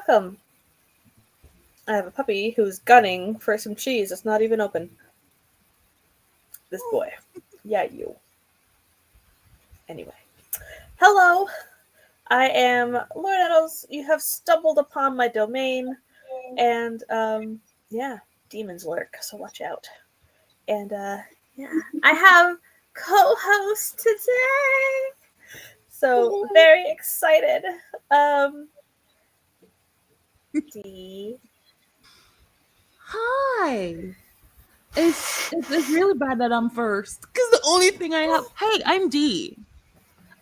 welcome. I have a puppy who's gunning for some cheese that's not even open. This boy. Yeah, you. Anyway. Hello. I am Lord Eddles. You have stumbled upon my domain. And, yeah, demons lurk, so watch out. And, yeah, I have co-host today. So, very excited. D. Hi. It's really bad that I'm first because the only thing I have. Hey, I'm D.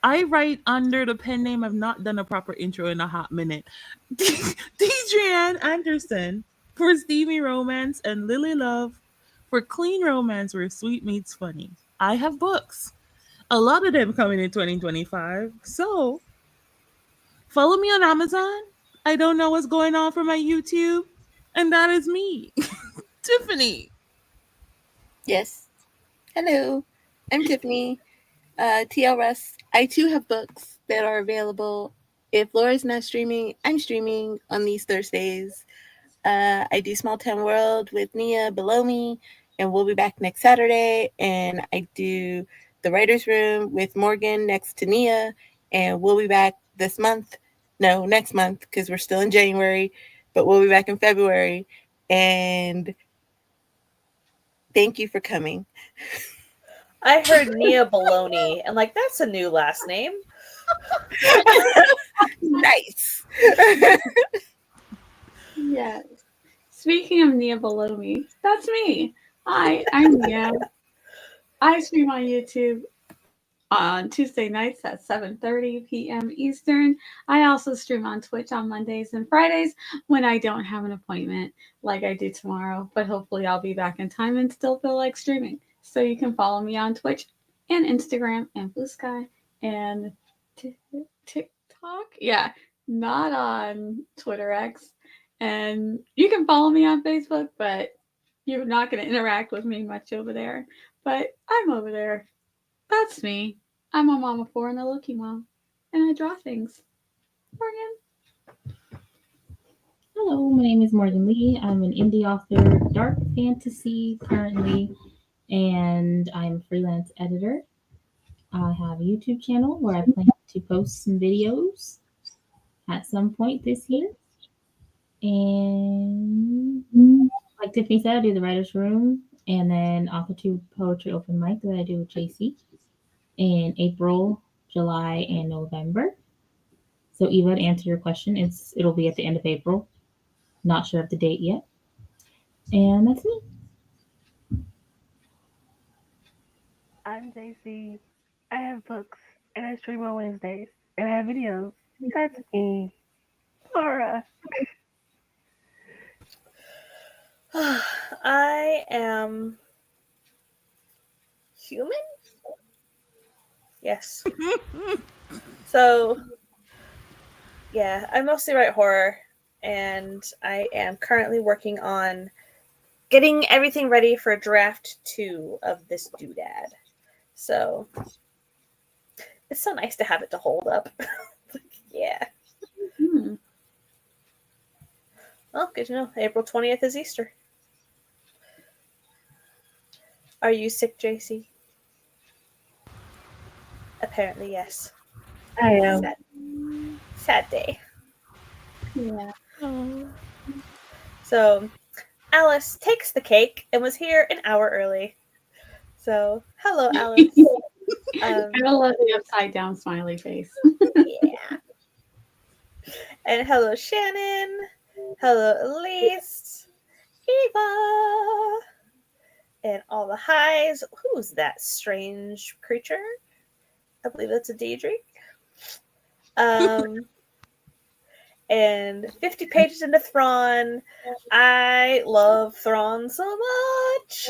I write under the pen name. I've not done a proper intro in a hot minute. Deidreanne Anderson for Steamy Romance and Lily Love for Clean Romance where sweet meets funny. I have books. A lot of them coming in 2025. So follow me on Amazon. I don't know what's going on for my YouTube. And that is me, Tiffany. Yes. Hello. I'm Tiffany. TLRS. I too have books that are available. If Laura's not streaming, I'm streaming on these Thursdays. I do Small Town World with Nia below me, and we'll be back next Saturday. And I do The Writer's Room with Morgan next to Nia, and we'll be back this month. No, next month, because we're still in January, but we'll be back in February. And thank you for coming. I heard Nia Baloney, and that's a new last name. Nice. Yes. Speaking of Nia below me, that's me. Hi, I'm Nia. I stream on YouTube on Tuesday nights at 7:30 p.m. Eastern. I also stream on Twitch on Mondays and Fridays when I don't have an appointment like I do tomorrow, but hopefully I'll be back in time and still feel like streaming. So you can follow me on Twitch and Instagram and Blue Sky and TikTok. Yeah, not on Twitter X. And you can follow me on Facebook, but you're not going to interact with me much over there. But I'm over there. That's me. I'm a mama 4 and a Loki mom. And I draw things. Morgan. Hello, my name is Morgan Lee. I'm an indie author, dark fantasy currently, and I'm a freelance editor. I have a YouTube channel where I plan to post some videos at some point this year. And like Tiffany said, I do the writer's room and then author to poetry open mic that I do with JC in April, July, and November. So Eva, to answer your question, it'll be at the end of April. Not sure of the date yet. And that's me. I'm JC. I have books and I stream on Wednesdays and I have videos. That's me. Laura. I am human? Yes. So, yeah, I mostly write horror, and I am currently working on getting everything ready for draft 2 of this doodad. So, it's so nice to have it to hold up. Yeah. Well, good to know. April 20th is Easter. Are you sick, JC? Apparently, yes. I am. Sad day. Yeah. So, Alice takes the cake and was here an hour early. So, hello, Alice. I love the upside down smiley face. Yeah. And hello, Shannon. Hello, Elise. Eva. And all the highs. Who's that strange creature? I believe that's a Daedric. And 50 pages into Thrawn. I love Thrawn so much.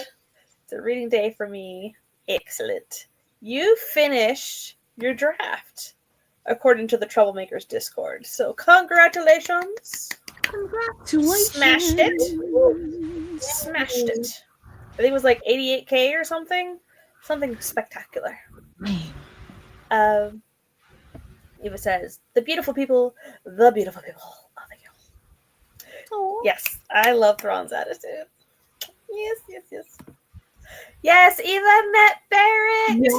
It's a reading day for me. Excellent. You finished your draft, according to the Troublemakers Discord. So congratulations. Congratulations. Smashed it. Smashed it. I think it was like 88K or something. Something spectacular. Eva says, the beautiful people of the Yes, I love Thrawn's attitude. Yes, yes, yes. Yes, Yvonne Barrett! Yes.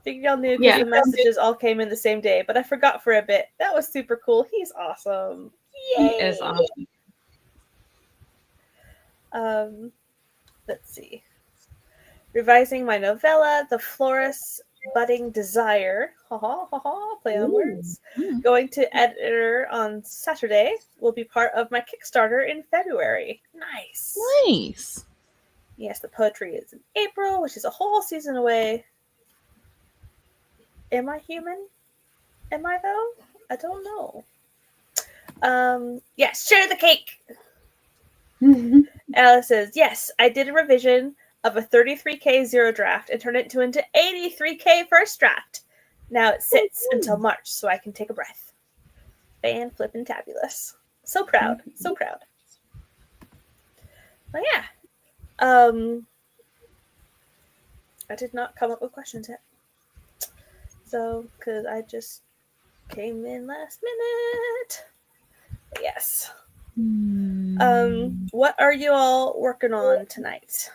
Think y'all knew because Yeah. the messages all came in the same day, but I forgot for a bit. That was super cool. He's awesome. He Yay! is awesome. Let's see. Revising my novella, The Florist's Budding Desire. Ha ha ha ha. Play on words. Mm. Going to editor on Saturday. Will be part of my Kickstarter in February. Nice. Nice. Yes, the poetry is in April, which is a whole season away. Am I human? Am I though? I don't know. Yes, share the cake. Alice says, yes, I did a revision of a 33K zero draft and turned it into 83K first draft. Now it sits until March so I can take a breath. Fan flippin' tabulous. So proud. So proud. But yeah. I did not come up with questions yet. So, because I just came in last minute. But yes. What are you all working on tonight?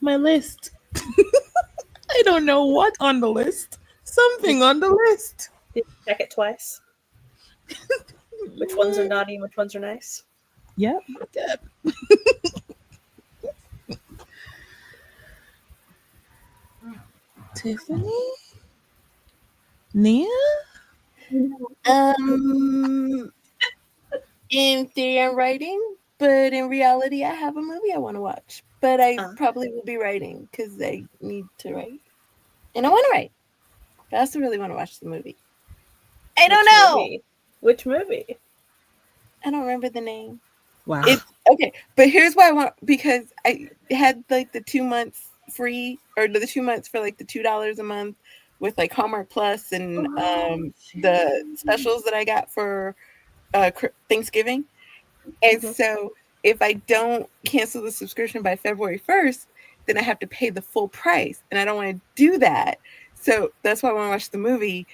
My list. I don't know what on the list. Something on the list. Did you check it twice? Which ones are naughty and which ones are nice? Yep. Yep. Tiffany? Nia? In theory, I'm writing, but in reality, I have a movie I want to watch. But I probably will be writing because I need to write, and I want to write. But I also really want to watch the movie. I don't know. Movie? Which movie? I don't remember the name. Wow. Okay, but here's why I want, because I had like the 2 months free, or the 2 months for like the $2 a month with like Hallmark Plus and the specials that I got for Thanksgiving. And so if I don't cancel the subscription by February 1st, then I have to pay the full price, and I don't want to do that. So that's why I want to watch the movie,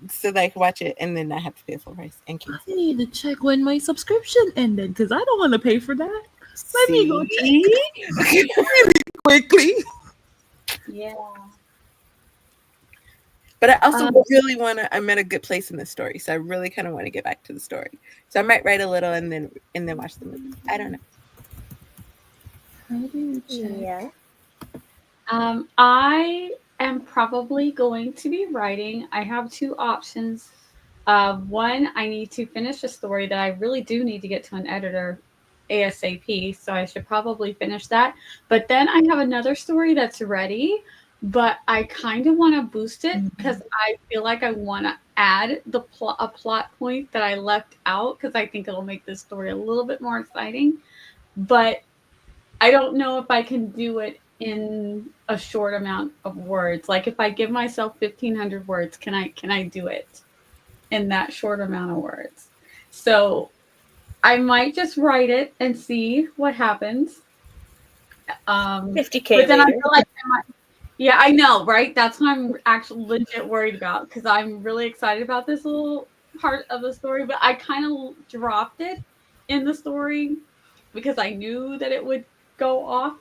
so that I can watch it and then not have to pay the full price and cancel. I need to check when my subscription ended because I don't want to pay for that. Let me go check really quickly. Yeah. But I also really want to. I'm at a good place in the story, so I really kind of want to get back to the story. So I might write a little and then watch the movie. I don't know. How do you check? Yeah. I am probably going to be writing. I have two options. One, I need to finish a story that I really do need to get to an editor ASAP, so I should probably finish that. But then I have another story that's ready, but I kind of want to boost it because I feel like I want to add a plot point that I left out because I think it'll make this story a little bit more exciting. But I don't know if I can do it in a short amount of words. Like if I give myself 1,500 words, can I do it in that short amount of words? So I might just write it and see what happens. 50K but then later. I feel like yeah, I know, right? That's what I'm actually legit worried about because I'm really excited about this little part of the story, but I kind of dropped it in the story because I knew that it would go off.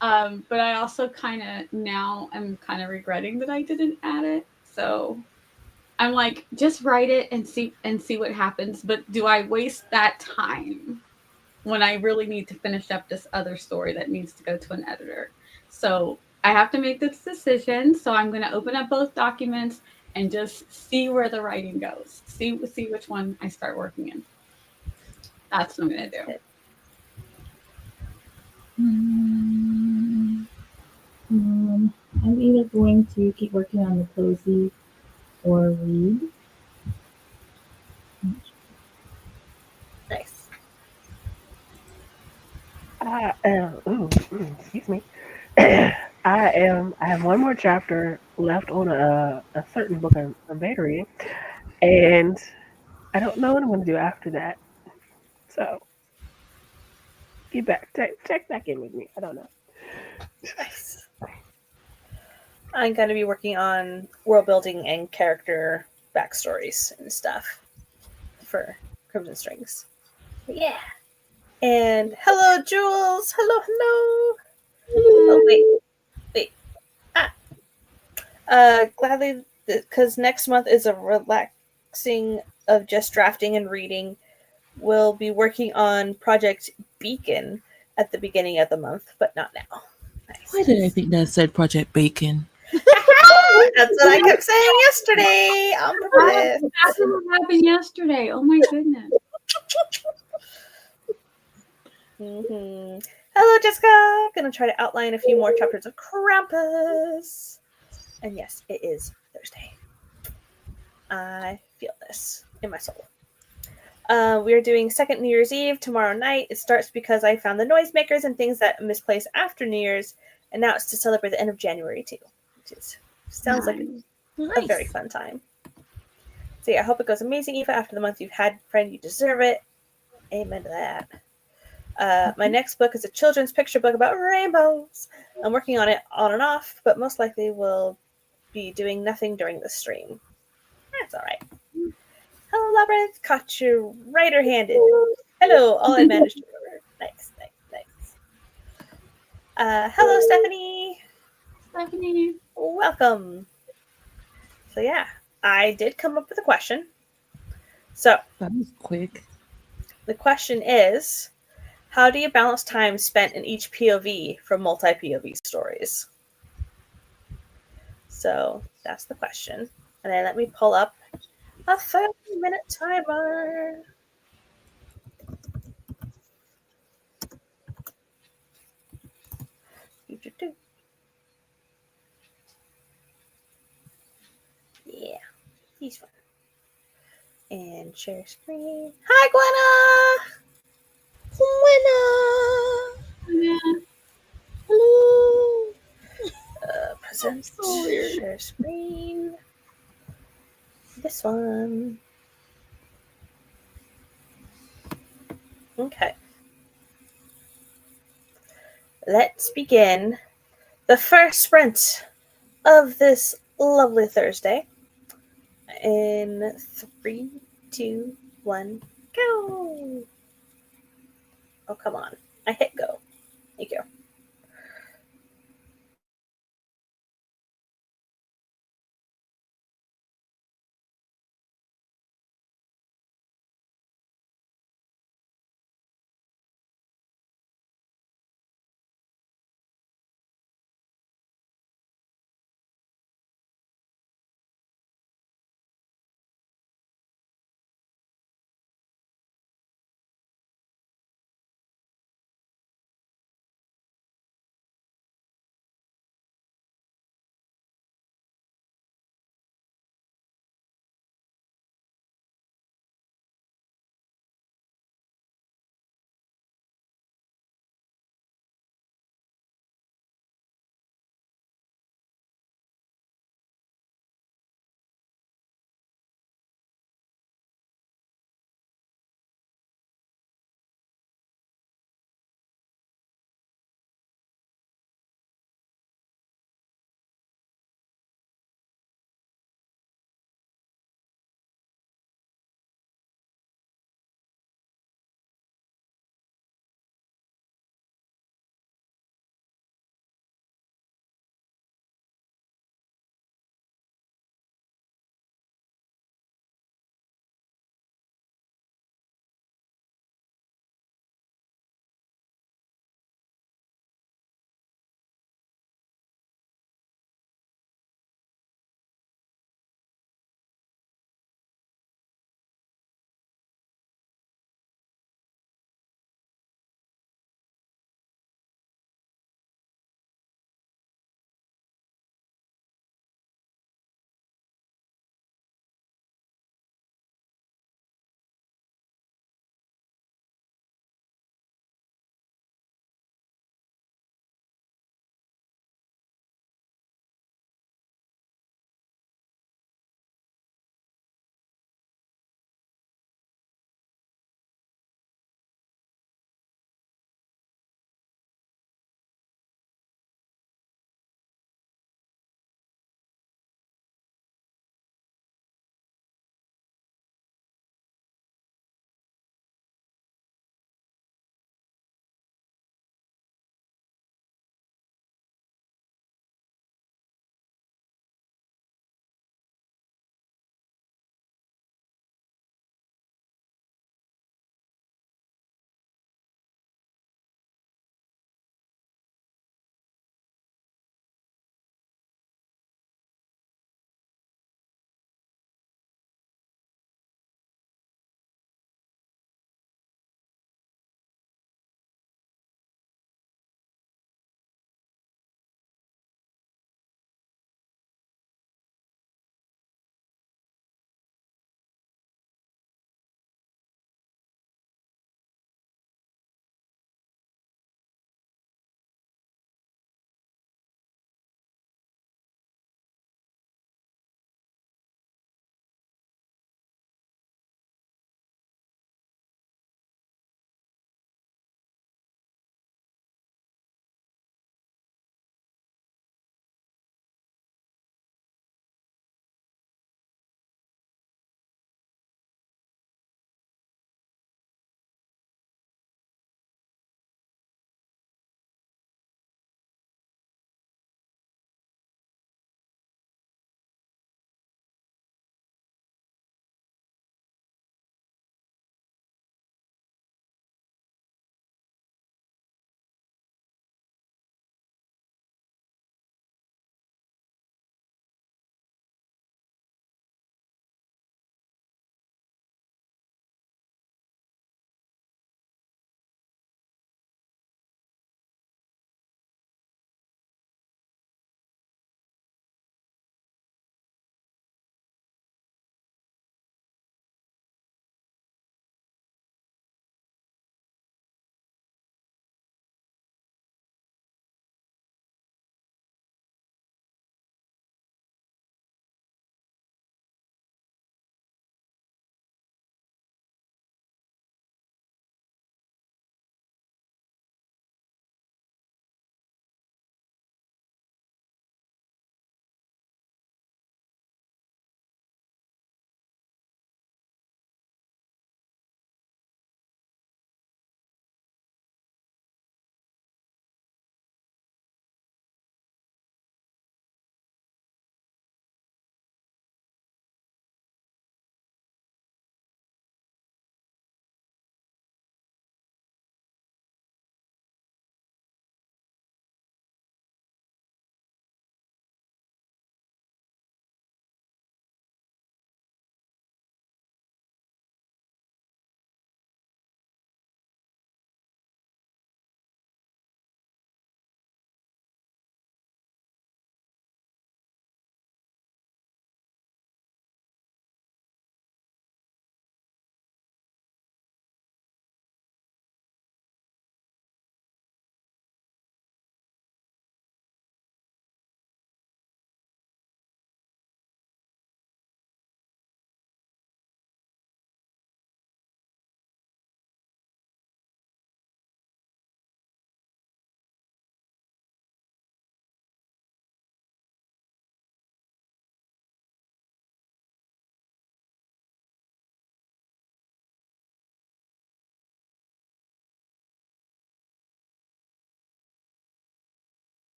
But I also kind of now am kind of regretting that I didn't add it. So I'm like, just write it and see what happens. But do I waste that time when I really need to finish up this other story that needs to go to an editor? So I have to make this decision. So I'm going to open up both documents and just see where the writing goes. See which one I start working in. That's what I'm going to do. I'm either going to keep working on the cozy or read. Nice. Excuse me. I have one more chapter left on a certain book I'm reading, and I don't know what I'm going to do after that. So check back in with me. I don't know. Nice. I'm going to be working on world building and character backstories and stuff for Crimson Strings. But yeah. And hello, Jules. Hello, hello. Oh, wait. Gladly, because next month is a relaxing of just drafting and reading. We'll be working on Project Beacon at the beginning of the month, but not now. Nice. Why did I think that said Project Bacon? That's what I kept saying yesterday on purpose. That's what happened yesterday. Oh my goodness. Hello, Jessica. Gonna try to outline a few more chapters of Krampus. And yes, it is Thursday. I feel this in my soul. We are doing second New Year's Eve tomorrow night. It starts because I found the noisemakers and things that misplaced after New Year's, and now it's to celebrate the end of January too, which sounds like a very fun time. So yeah, I hope it goes amazing, Eva. After the month you've had, friend, you deserve it. Amen to that. My next book is a children's picture book about rainbows. I'm working on it on and off, but most likely will be doing nothing during the stream. That's all right. Hello, Labyrinth. Caught you right-handed. Hello, all I managed to remember. Nice. Hello, Stephanie. Stephanie. Welcome. So yeah, I did come up with a question. So That was quick. the question is, how do you balance time spent in each POV for multi-POV stories? So that's the question. And then let me pull up a 30-minute timer. Yeah, he's fun. And share screen. Hi, Gwenna! Hello. Present. So weird. Share screen. This one. Okay. Let's begin the first sprint of this lovely Thursday. In 3, 2, 1, go! Oh, come on. I hit go. Thank you.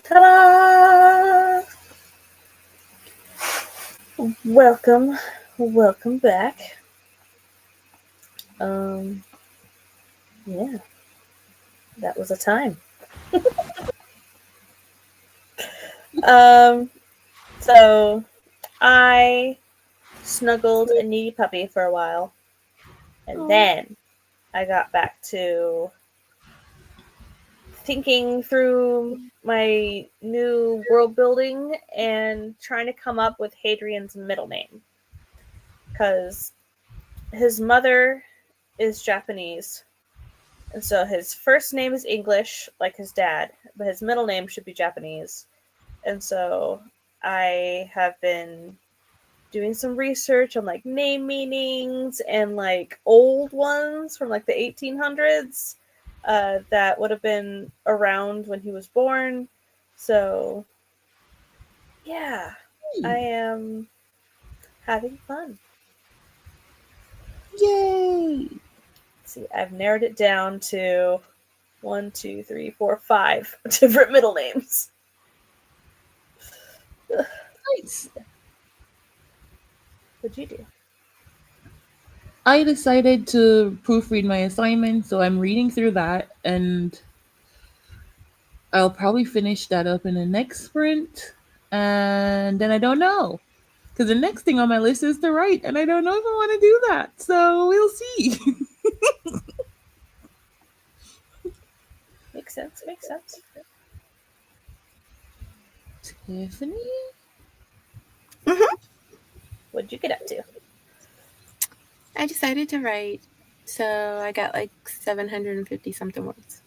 Ta-da! Welcome back. Yeah, that was a time. So I snuggled a needy puppy for a while, and then I got back to thinking through my new world building and trying to come up with Hadrian's middle name. Because his mother is Japanese, and so his first name is English, like his dad, but his middle name should be Japanese. And so I have been doing some research on like name meanings and like old ones from like the 1800s that would have been around when he was born. So yeah, I am having fun. Yay! See, I've narrowed it down to 1, 2, 3, 4, 5 different middle names. Nice. What'd you do? I decided to proofread my assignment, so I'm reading through that, and I'll probably finish that up in the next sprint. And then I don't know. Because the next thing on my list is to write, and I don't know if I want to do that. So we'll see. Makes sense. Tiffany? What'd you get up to? I decided to write, so I got like 750 something words.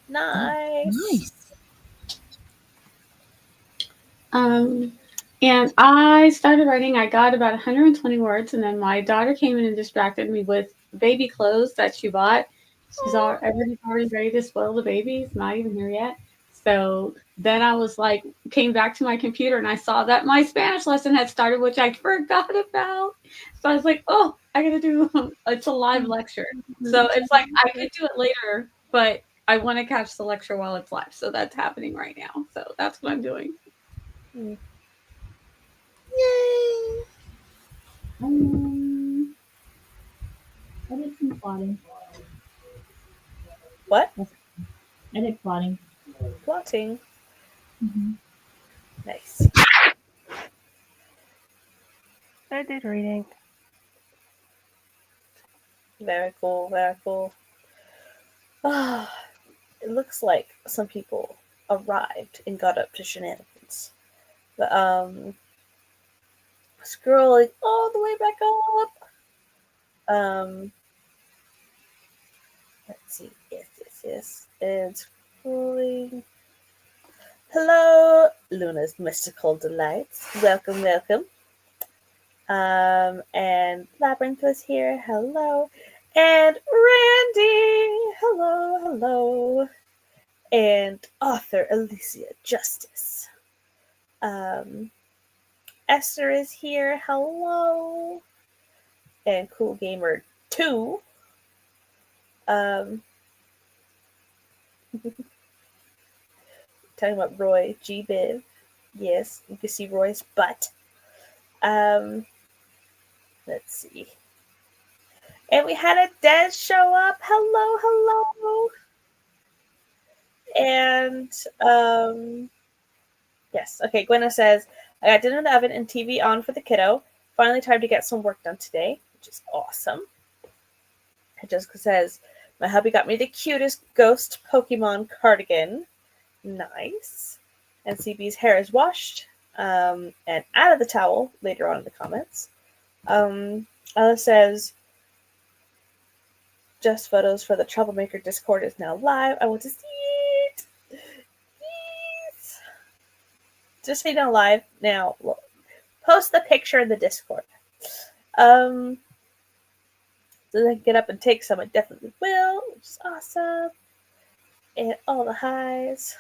Nice. And I started writing. I got about 120 words, and then my daughter came in and distracted me with baby clothes that she bought. Everybody's already ready to spoil the baby. It's not even here yet. So then I was like, came back to my computer and I saw that my Spanish lesson had started, which I forgot about. So I was like, oh, I gotta do it's a live lecture. So it's like I could do it later, but I want to catch the lecture while it's live. So that's happening right now. So that's what I'm doing. Yay! I did some plotting. What? I did plotting. Plotting. Mm-hmm. Nice. I did reading. Very cool. It looks like some people arrived and got up to shenanigans. But scrolling all the way back up. Let's see. Yes. And scrolling. Hello, Luna's Mystical Delights. Welcome. And Labyrinth was here. Hello. And Randy. Hello. And author Alicia Justice. Esther is here. Hello. And Cool Gamer 2. Talking about Roy G. Biv. Yes, you can see Roy's butt. Let's see. And we had a Des show up. Hello. And yes. Okay, Gwenna says, I got dinner in the oven and TV on for the kiddo. Finally time to get some work done today, which is awesome. And Jessica says, my hubby got me the cutest ghost Pokemon cardigan. Nice. And CB's hair is washed and out of the towel later on in the comments. Ella says, just photos for the Troublemaker Discord is now live. I want to see it. Please. Just say now live. Now, post the picture in the Discord. So I can get up and take some. I definitely will, which is awesome. And all the highs.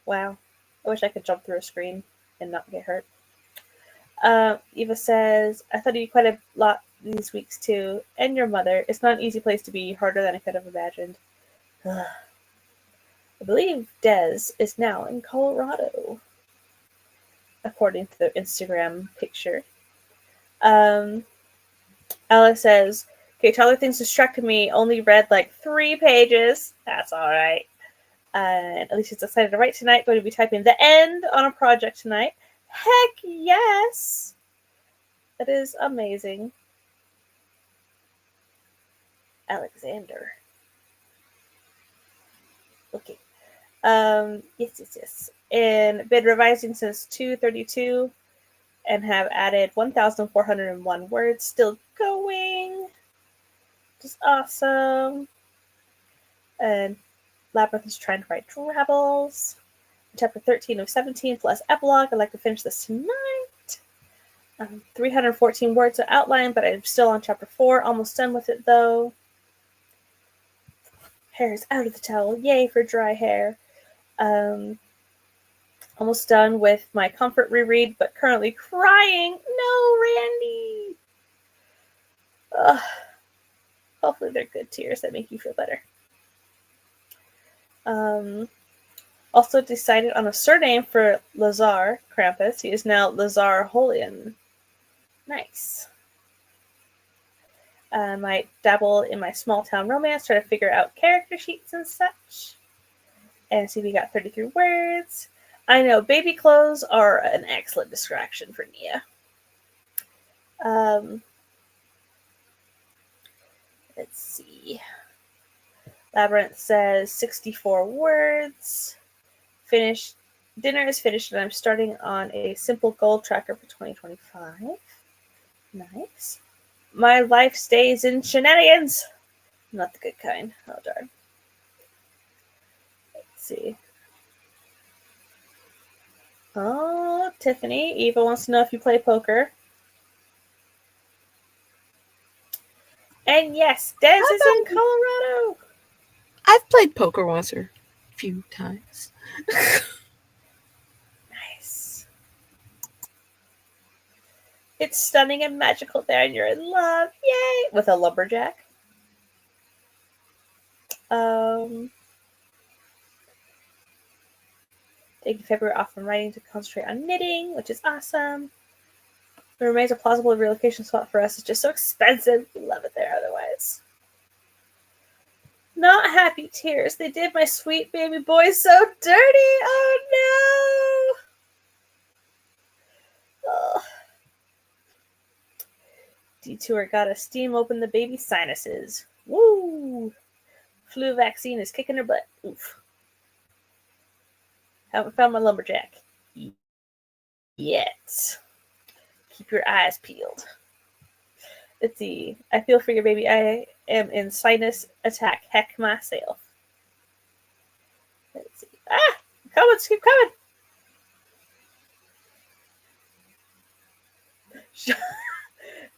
Wow. I wish I could jump through a screen and not get hurt. Eva says, I thought you quite a lot these weeks too. And your mother. It's not an easy place to be, harder than I could have imagined. I believe Des is now in Colorado, according to the Instagram picture. Ella says, okay, Tyler things distracted me. Only read like 3 pages. That's all right. And Alicia's excited to write tonight. Going to be typing the end on a project tonight. Heck yes! That is amazing. Alexander. Okay. Yes. And been revising since 2:32 and have added 1,401 words. Still going. Just awesome. And Labyrinth is trying to write Drabbles. Chapter 13 of 17 plus epilogue. I'd like to finish this tonight. 314 words of outline, but I'm still on chapter 4. Almost done with it though. Hair is out of the towel. Yay for dry hair. Almost done with my comfort reread, but currently crying. No, Randy. Ugh. Hopefully they're good tears that make you feel better. Also decided on a surname for Lazar Krampus. He is now Lazar Holian. Nice. Might dabble in my small town romance, try to figure out character sheets and such. And see, we got 33 words. I know baby clothes are an excellent distraction for Nia. Let's see. Labyrinth says 64 words. Finished. Dinner is finished, and I'm starting on a simple goal tracker for 2025. Nice. My life stays in shenanigans. Not the good kind. Oh, darn. Let's see. Oh, Tiffany. Eva wants to know if you play poker. And yes, Des is in Colorado. I've played poker once or a few times. Nice. It's stunning and magical there, and you're in love. Yay! With a lumberjack. Taking February off from writing to concentrate on knitting, which is awesome. It remains a plausible relocation spot for us. It's just so expensive. We love it there otherwise. Not happy tears. They did my sweet baby boy so dirty. Oh no. Oh. Detour gotta steam open the baby sinuses. Woo! Flu vaccine is kicking her butt. Oof. Haven't found my lumberjack yet. Keep your eyes peeled. Let's see. I feel for your baby. I am in sinus attack. Heck myself. Let's see. Ah! Comments keep coming.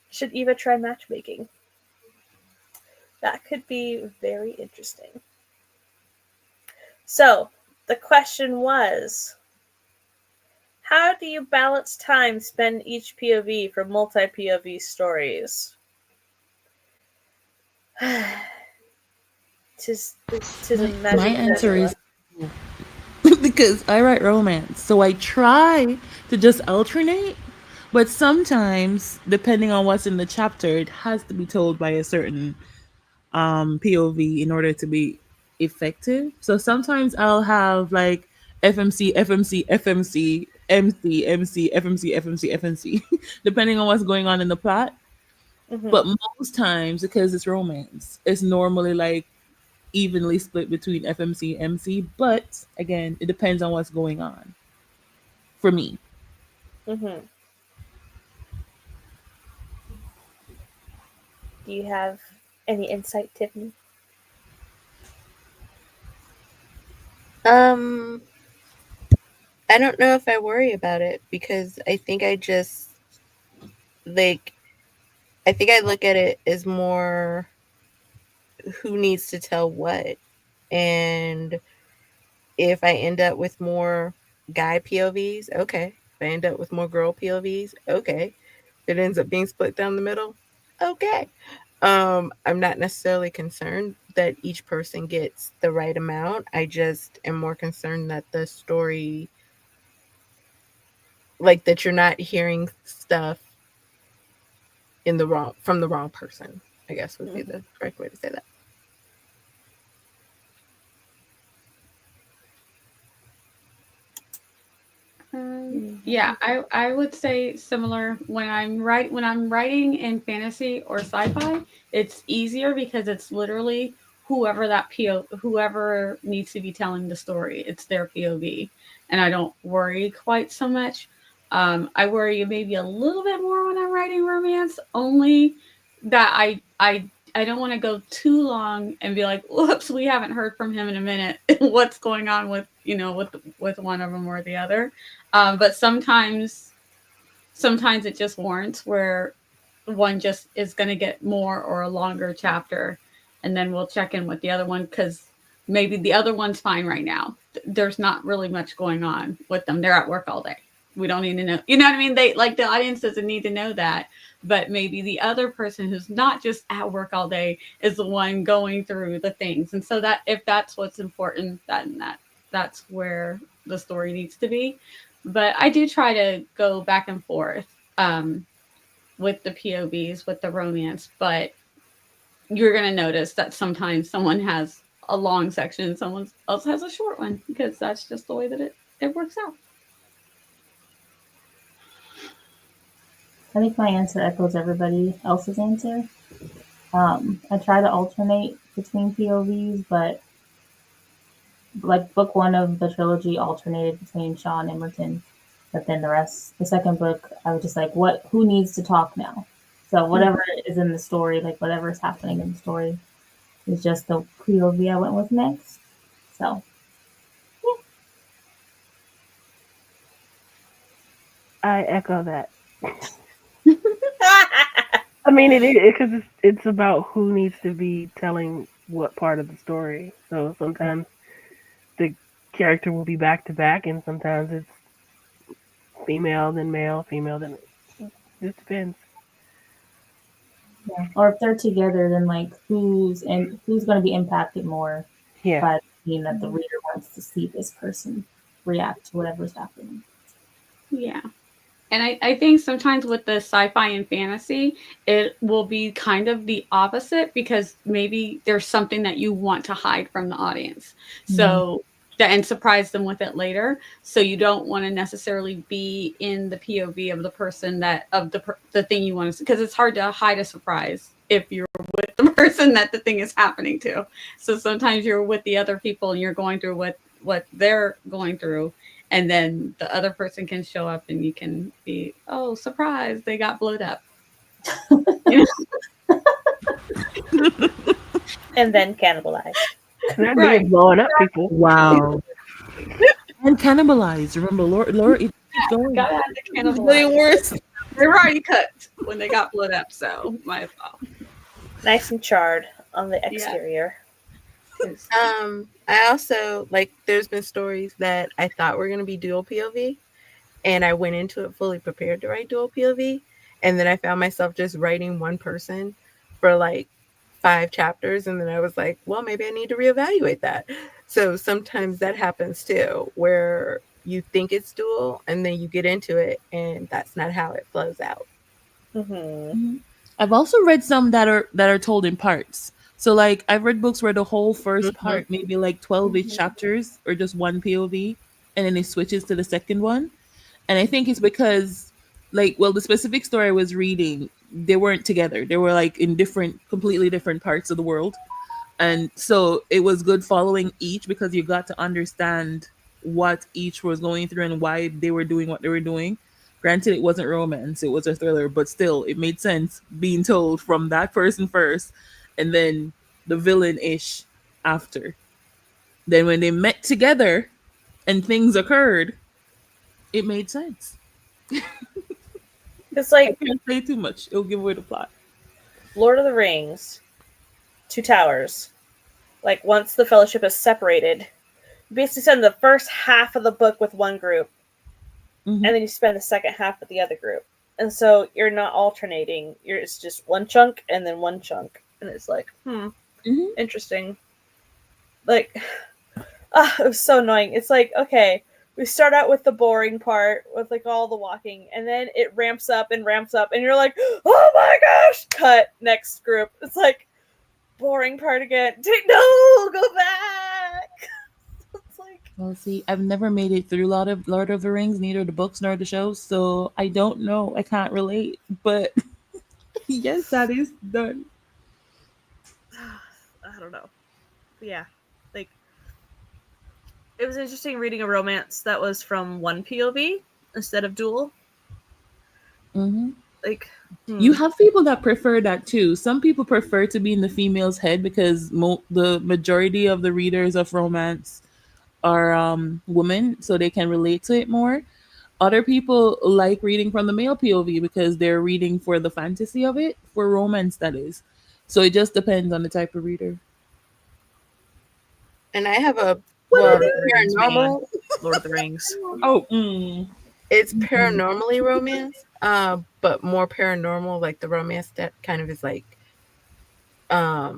Should Eva try matchmaking? That could be very interesting. So, the question was, how do you balance time spent each POV for multi-POV stories? Tis a magic My answer formula. is because I write romance, so I try to just alternate, but sometimes, depending on what's in the chapter, it has to be told by a certain POV in order to be effective. So sometimes I'll have like FMC, FMC, FMC, MC, MC, FMC, FMC, FMC, depending on what's going on in the plot. Mhm. But most times, because it's romance, it's normally like evenly split between FMC, MC. But again, it depends on what's going on for me. Mhm. Do you have any insight, Tiffany? I don't know if I worry about it because I think I just I think I look at it as more who needs to tell what. And if I end up with more guy POVs, okay. If I end up with more girl POVs, okay. If it ends up being split down the middle, okay. I'm not necessarily concerned that each person gets the right amount. I just am more concerned that the story, like that you're not hearing stuff from the wrong person, I guess would be the correct way to say that. Yeah, I would say similar. When I'm writing in fantasy or sci-fi, it's easier because it's literally whoever needs to be telling the story. It's their POV, and I don't worry quite so much. I worry maybe a little bit more when I'm writing romance, only that I don't want to go too long and be like, whoops, we haven't heard from him in a minute. What's going on with with one of them or the other? But sometimes it just warrants where one just is going to get more or a longer chapter, and then we'll check in with the other one because maybe the other one's fine right now. There's not really much going on with them. They're at work all day. We don't need to know. You know what I mean? They like the audience doesn't need to know that, but maybe the other person who's not just at work all day is the one going through the things. And so that if that's what's important, then that's where the story needs to be. But I do try to go back and forth with the POVs, with the romance. But you're going to notice that sometimes someone has a long section and someone else has a short one because that's just the way that it works out. I think my answer echoes everybody else's answer. I try to alternate between POVs, but like book one of the trilogy alternated between Sean and Emerton, but then the second book, I was just like, who needs to talk now? So whatever is in the story, like whatever is happening in the story, is just the POV I went with next. So yeah. I echo that. I mean, it is because it's about who needs to be telling what part of the story. So sometimes the character will be back to back, and sometimes it's female then male, female then. It just depends. Yeah. Or if they're together, then like who's going to be impacted more Yeah. by the scene that the reader wants to see this person react to whatever's happening. Yeah. And I think sometimes with the sci-fi and fantasy, it will be kind of the opposite because maybe there's something that you want to hide from the audience. So and surprise them with it later. So you don't want to necessarily be in the POV of the person the thing you want to see, because it's hard to hide a surprise if you're with the person that the thing is happening to. So sometimes you're with the other people and you're going through what they're going through. And then the other person can show up and you can be, oh, surprise, they got blowed up. And then cannibalized. Right. Blowing up people. Wow. And cannibalized. Remember, Laura keep going. Gotta have the cannibalized. Worse. They were already cooked when they got blowed up, so might as well. Nice and charred on the exterior. I also there's been stories that I thought were going to be dual POV, and I went into it fully prepared to write dual POV, and then I found myself just writing one person for 5 chapters, and then I was like, well, maybe I need to reevaluate that. So sometimes that happens too, where you think it's dual and then you get into it and that's not how it flows out. I've also read some that are told in parts. So I've read books where the whole first part, maybe 12-ish chapters or just one POV, and then it switches to the second one. And I think it's because the specific story I was reading, they weren't together. They were in completely different parts of the world. And so it was good following each because you got to understand what each was going through and why they were doing what they were doing. Granted, it wasn't romance, it was a thriller, but still it made sense being told from that person first and then the villain-ish after. Then when they met together and things occurred, it made sense. It's I can't say too much. It'll give away the plot. Lord of the Rings, Two Towers. Once the Fellowship is separated, basically spend the first half of the book with one group, Mhm. and then you spend the second half with the other group. And so you're not alternating. It's just one chunk and then one chunk. And it's like, Mhm. interesting. Like, it was so annoying. It's like, okay, we start out with the boring part with like all the walking, and then it ramps up, and you're like, oh my gosh, cut, next group. It's like, boring part again. No, go back. It's like, Well, see, I've never made it through Lord of the Rings, neither the books nor the shows, so I don't know. I can't relate. But yes, that is done. I don't know. But yeah, like, it was interesting reading a romance that was from one POV instead of dual. Hmm. Like, You have people that prefer that too. Some people prefer to be in the female's head because the majority of the readers of romance are women, so they can relate to it more. Other people like reading from the male POV because they're reading for the fantasy of it, for romance, that is. So it just depends on the type of reader. And I have a Lord well of the Rings, paranormal. Lord of the Rings. Oh, It's paranormally romance, but more paranormal, like the romance that kind of is like a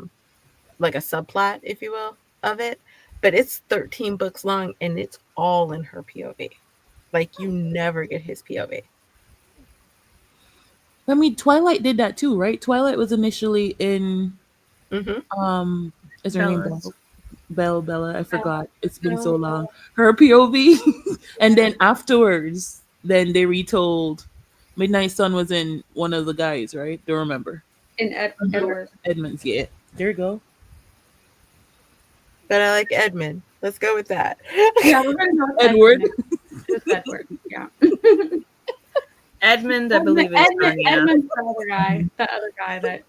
subplot, if you will, of it. But it's 13 books long, and it's all in her POV. Like, you never get his POV. I mean, Twilight did that too, right? Twilight was initially in is her name Bella's. Bella? I forgot. It's been so long. Her POV, and then afterwards, then they retold. Midnight Sun was in one of the guys, right? Don't remember. In Edward. Edmonds, yeah. There you go. But I like Edmund. Let's go with that. Yeah, we're gonna go with Edward. Just Edward. Yeah. Edmund, I believe, is Edmund's the other guy that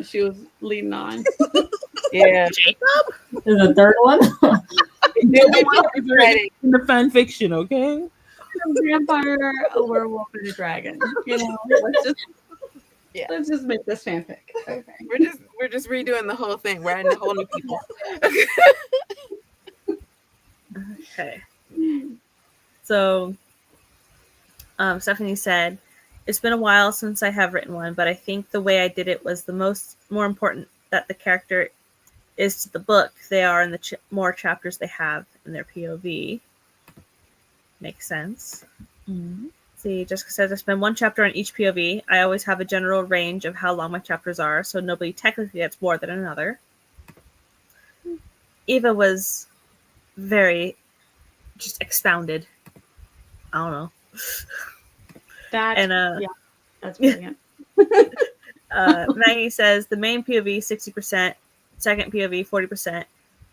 she was leading on. Yeah. Jacob. There's a third one. In the fan fiction, okay? A vampire, a werewolf, and a dragon. Let's just make this fanfic. Okay. We're just redoing the whole thing. We're adding a whole new people. Okay. So, Stephanie said, "It's been a while since I have written one, but I think the way I did it was more important that the character is to the book they are in the more chapters they have in their POV." Makes sense. Mm-hmm. See, Jessica says, "I spend one chapter on each POV. I always have a general range of how long my chapters are, so nobody technically gets more than another." Eva was very just expounded. I don't know. That's brilliant. Maggie says the main POV 60%, second POV 40%.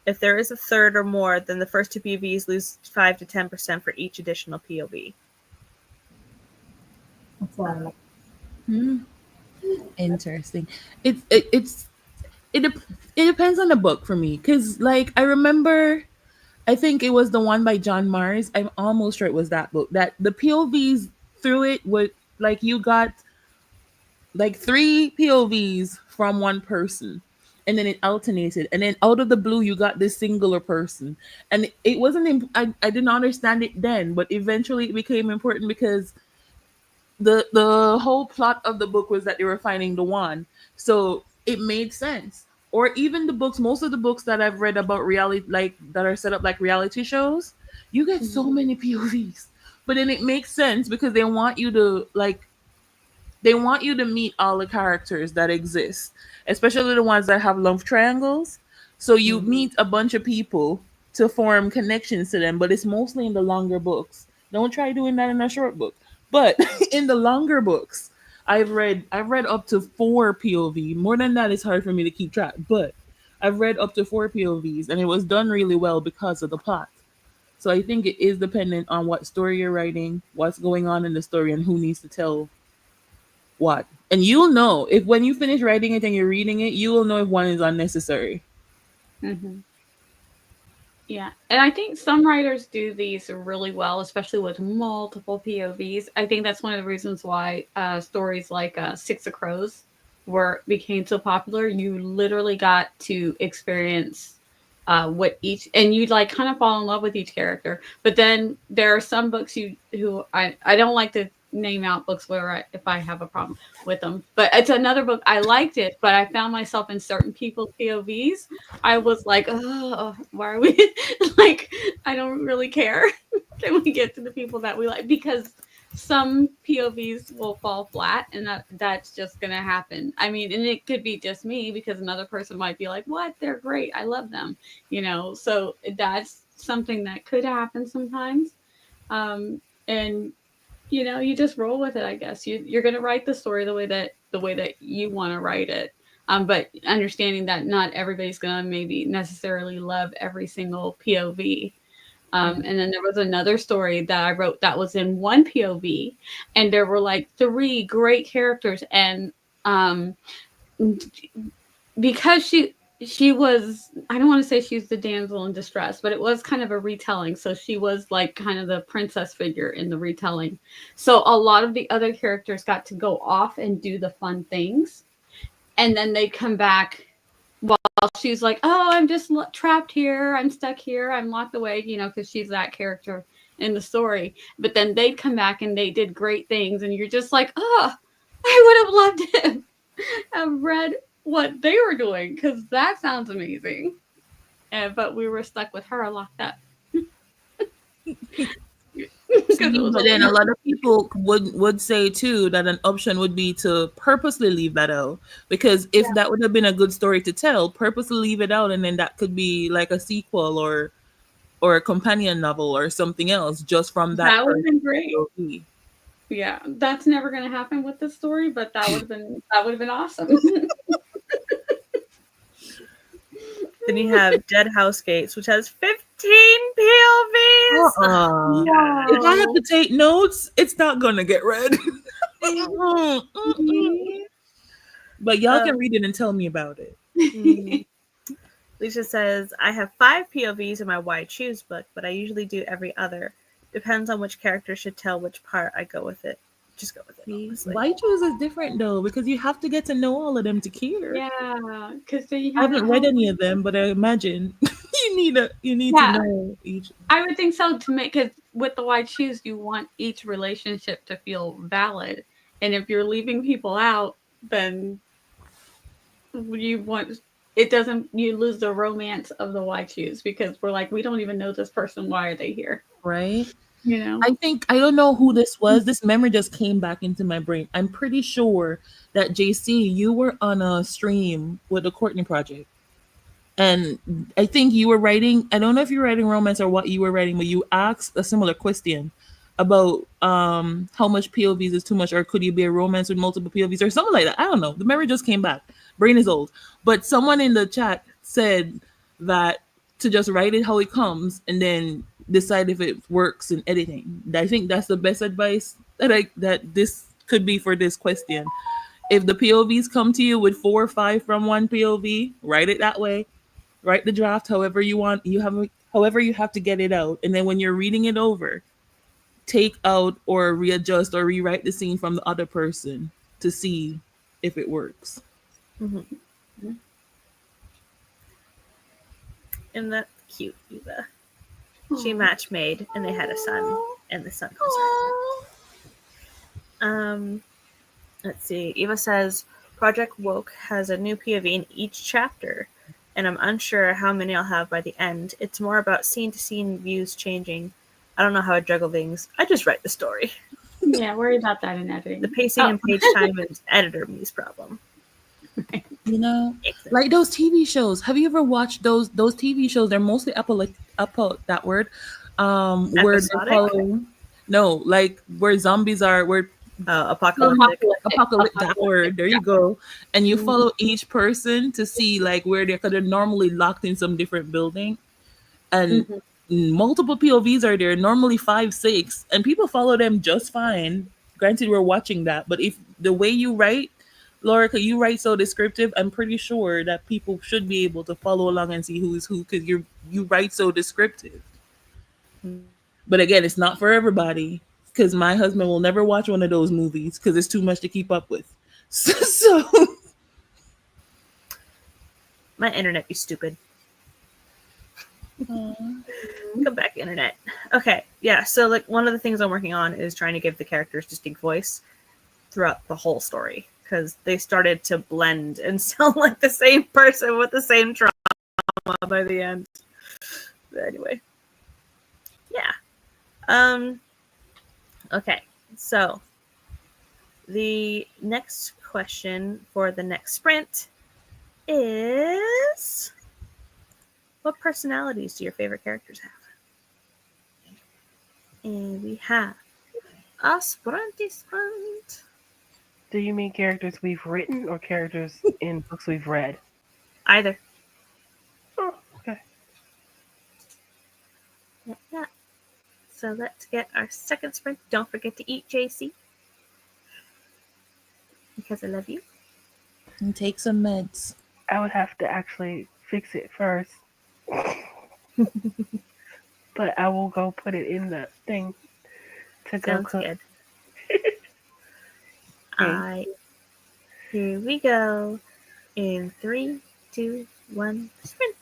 If there is a third or more, then the first two POVs lose 5 to 10% for each additional POV. That's a lot of Interesting. It depends on the book for me, because like I remember, I think it was the one by John Mars. I'm almost sure it was that book that the POVs through it would like you got like 3 POVs from one person, and then it alternated, and then out of the blue you got this singular person, and it wasn't. I didn't understand it then, but eventually it became important because the whole plot of the book was that they were finding the one, so it made sense. Or even the books, most of the books that I've read about reality, like that are set up like reality shows, you get so many POVs, but then it makes sense because they want you to meet all the characters that exist, especially the ones that have love triangles. So you meet a bunch of people to form connections to them, but it's mostly in the longer books. Don't try doing that in a short book. But in the longer books, I've read up to 4 POV. More than that, it's hard for me to keep track. But I've read up to 4 POVs, and it was done really well because of the plot. So I think it is dependent on what story you're writing, what's going on in the story, and who needs to tell what. And you'll know if when you finish writing it and you're reading it, you will know if one is unnecessary. Mm-hmm. Yeah, and I think some writers do these really well, especially with multiple POVs. I think that's one of the reasons why stories like Six of Crows became so popular. You literally got to experience what each, and you like kind of fall in love with each character. But then there are some books I don't like to name out books where if I have a problem with them, but it's another book I liked it, but I found myself in certain people's POVs. I was like, oh, why are we like, I don't really care. Can we get to the people that we like? Because some POVs will fall flat, and that's just gonna happen. I mean, and it could be just me, because another person might be like, what, they're great, I love them, so that's something that could happen sometimes. And you just roll with it, I guess. You're gonna write the story the way that you want to write it, but understanding that not everybody's gonna maybe necessarily love every single POV. And then there was another story that I wrote that was in one POV, and there were like 3 great characters, and because she was, I don't want to say she's the damsel in distress, but it was kind of a retelling, so she was like kind of the princess figure in the retelling. So a lot of the other characters got to go off and do the fun things, and then they'd come back while she's like, oh, I'm just trapped here, I'm stuck here, I'm locked away, because she's that character in the story. But then they'd come back and they did great things, and you're just like, oh, I would have loved to have read what they were doing, because that sounds amazing. But we were stuck with her locked up. But then a lot of people would say too that an option would be to purposely leave that out, because if that would have been a good story to tell, purposely leave it out, and then that could be like a sequel or a companion novel or something else just from that. That would have been great. Yeah, that's never going to happen with this story, but that would have been awesome. Then you have Dead House Gates, which has 15 POVs. Wow. If I have to take notes, it's not gonna get read. But y'all can read it and tell me about it. Lisa says, I have 5 POVs in my Why Choose book, but I usually do every other. Depends on which character should tell which part. I go with it. Just go with it. Honestly. Why Choose is different though, because you have to get to know all of them to care. Yeah, because I haven't read any of them, but I imagine you need to know each. I would think so, to make, because with the Why Choose, you want each relationship to feel valid, and if you're leaving people out, then you lose the romance of the Why Choose, because we're like, we don't even know this person. Why are they here? Right. I don't know who this was. This memory just came back into my brain. I'm pretty sure that JC, you were on a stream with the Courtney Project. And I think you were writing, I don't know if you were writing romance or what you were writing, but you asked a similar question about how much POVs is too much, or could you be a romance with multiple POVs or something like that. I don't know. The memory just came back. Brain is old. But someone in the chat said that to just write it how it comes and then decide if it works in editing. I think that's the best advice that this could be for this question. If the POVs come to you with 4 or 5 from one POV, write it that way. Write the draft however you want. However you have to get it out, and then when you're reading it over, take out or readjust or rewrite the scene from the other person to see if it works. Mm-hmm. And that's cute, Eva. She match made, and they had a son, and the son calls her. Let's see. Eva says Project Woke has a new POV in each chapter, and I'm unsure how many I'll have by the end. It's more about scene to scene views changing. I don't know how I juggle things. I just write the story. Yeah, worry about that in editing. The pacing and page time is editor me's problem. Like those TV shows. Have you ever watched those TV shows? They're mostly that word. Where they follow, where zombies are, where apocalyptic, that word. There you go. And you follow each person to see like where they're normally locked in some different building, and multiple POVs are there. Normally 5, 6, and people follow them just fine. Granted, we're watching that, but if the way you write, Laura, you write so descriptive, I'm pretty sure that people should be able to follow along and see who is who, because you write so descriptive. But again, it's not for everybody, because my husband will never watch one of those movies because it's too much to keep up with. So my internet be stupid. Come back, internet. Okay, yeah. So like one of the things I'm working on is trying to give the characters distinct voice throughout the whole story because they started to blend and sound like the same person with the same trauma by the end. But anyway, yeah. Okay, so the next question for the next sprint is: what personalities do your favorite characters have? And we have a sprinty sprint. Do you mean characters we've written or characters in books we've read? Either. Oh, okay. Yeah. So let's get our second sprint. Don't forget to eat, JC. Because I love you. And take some meds. I would have to actually fix it first. But I will go put it in the thing to go Sounds cook. good. Okay. Here we go. In 3, 2, 1, sprint.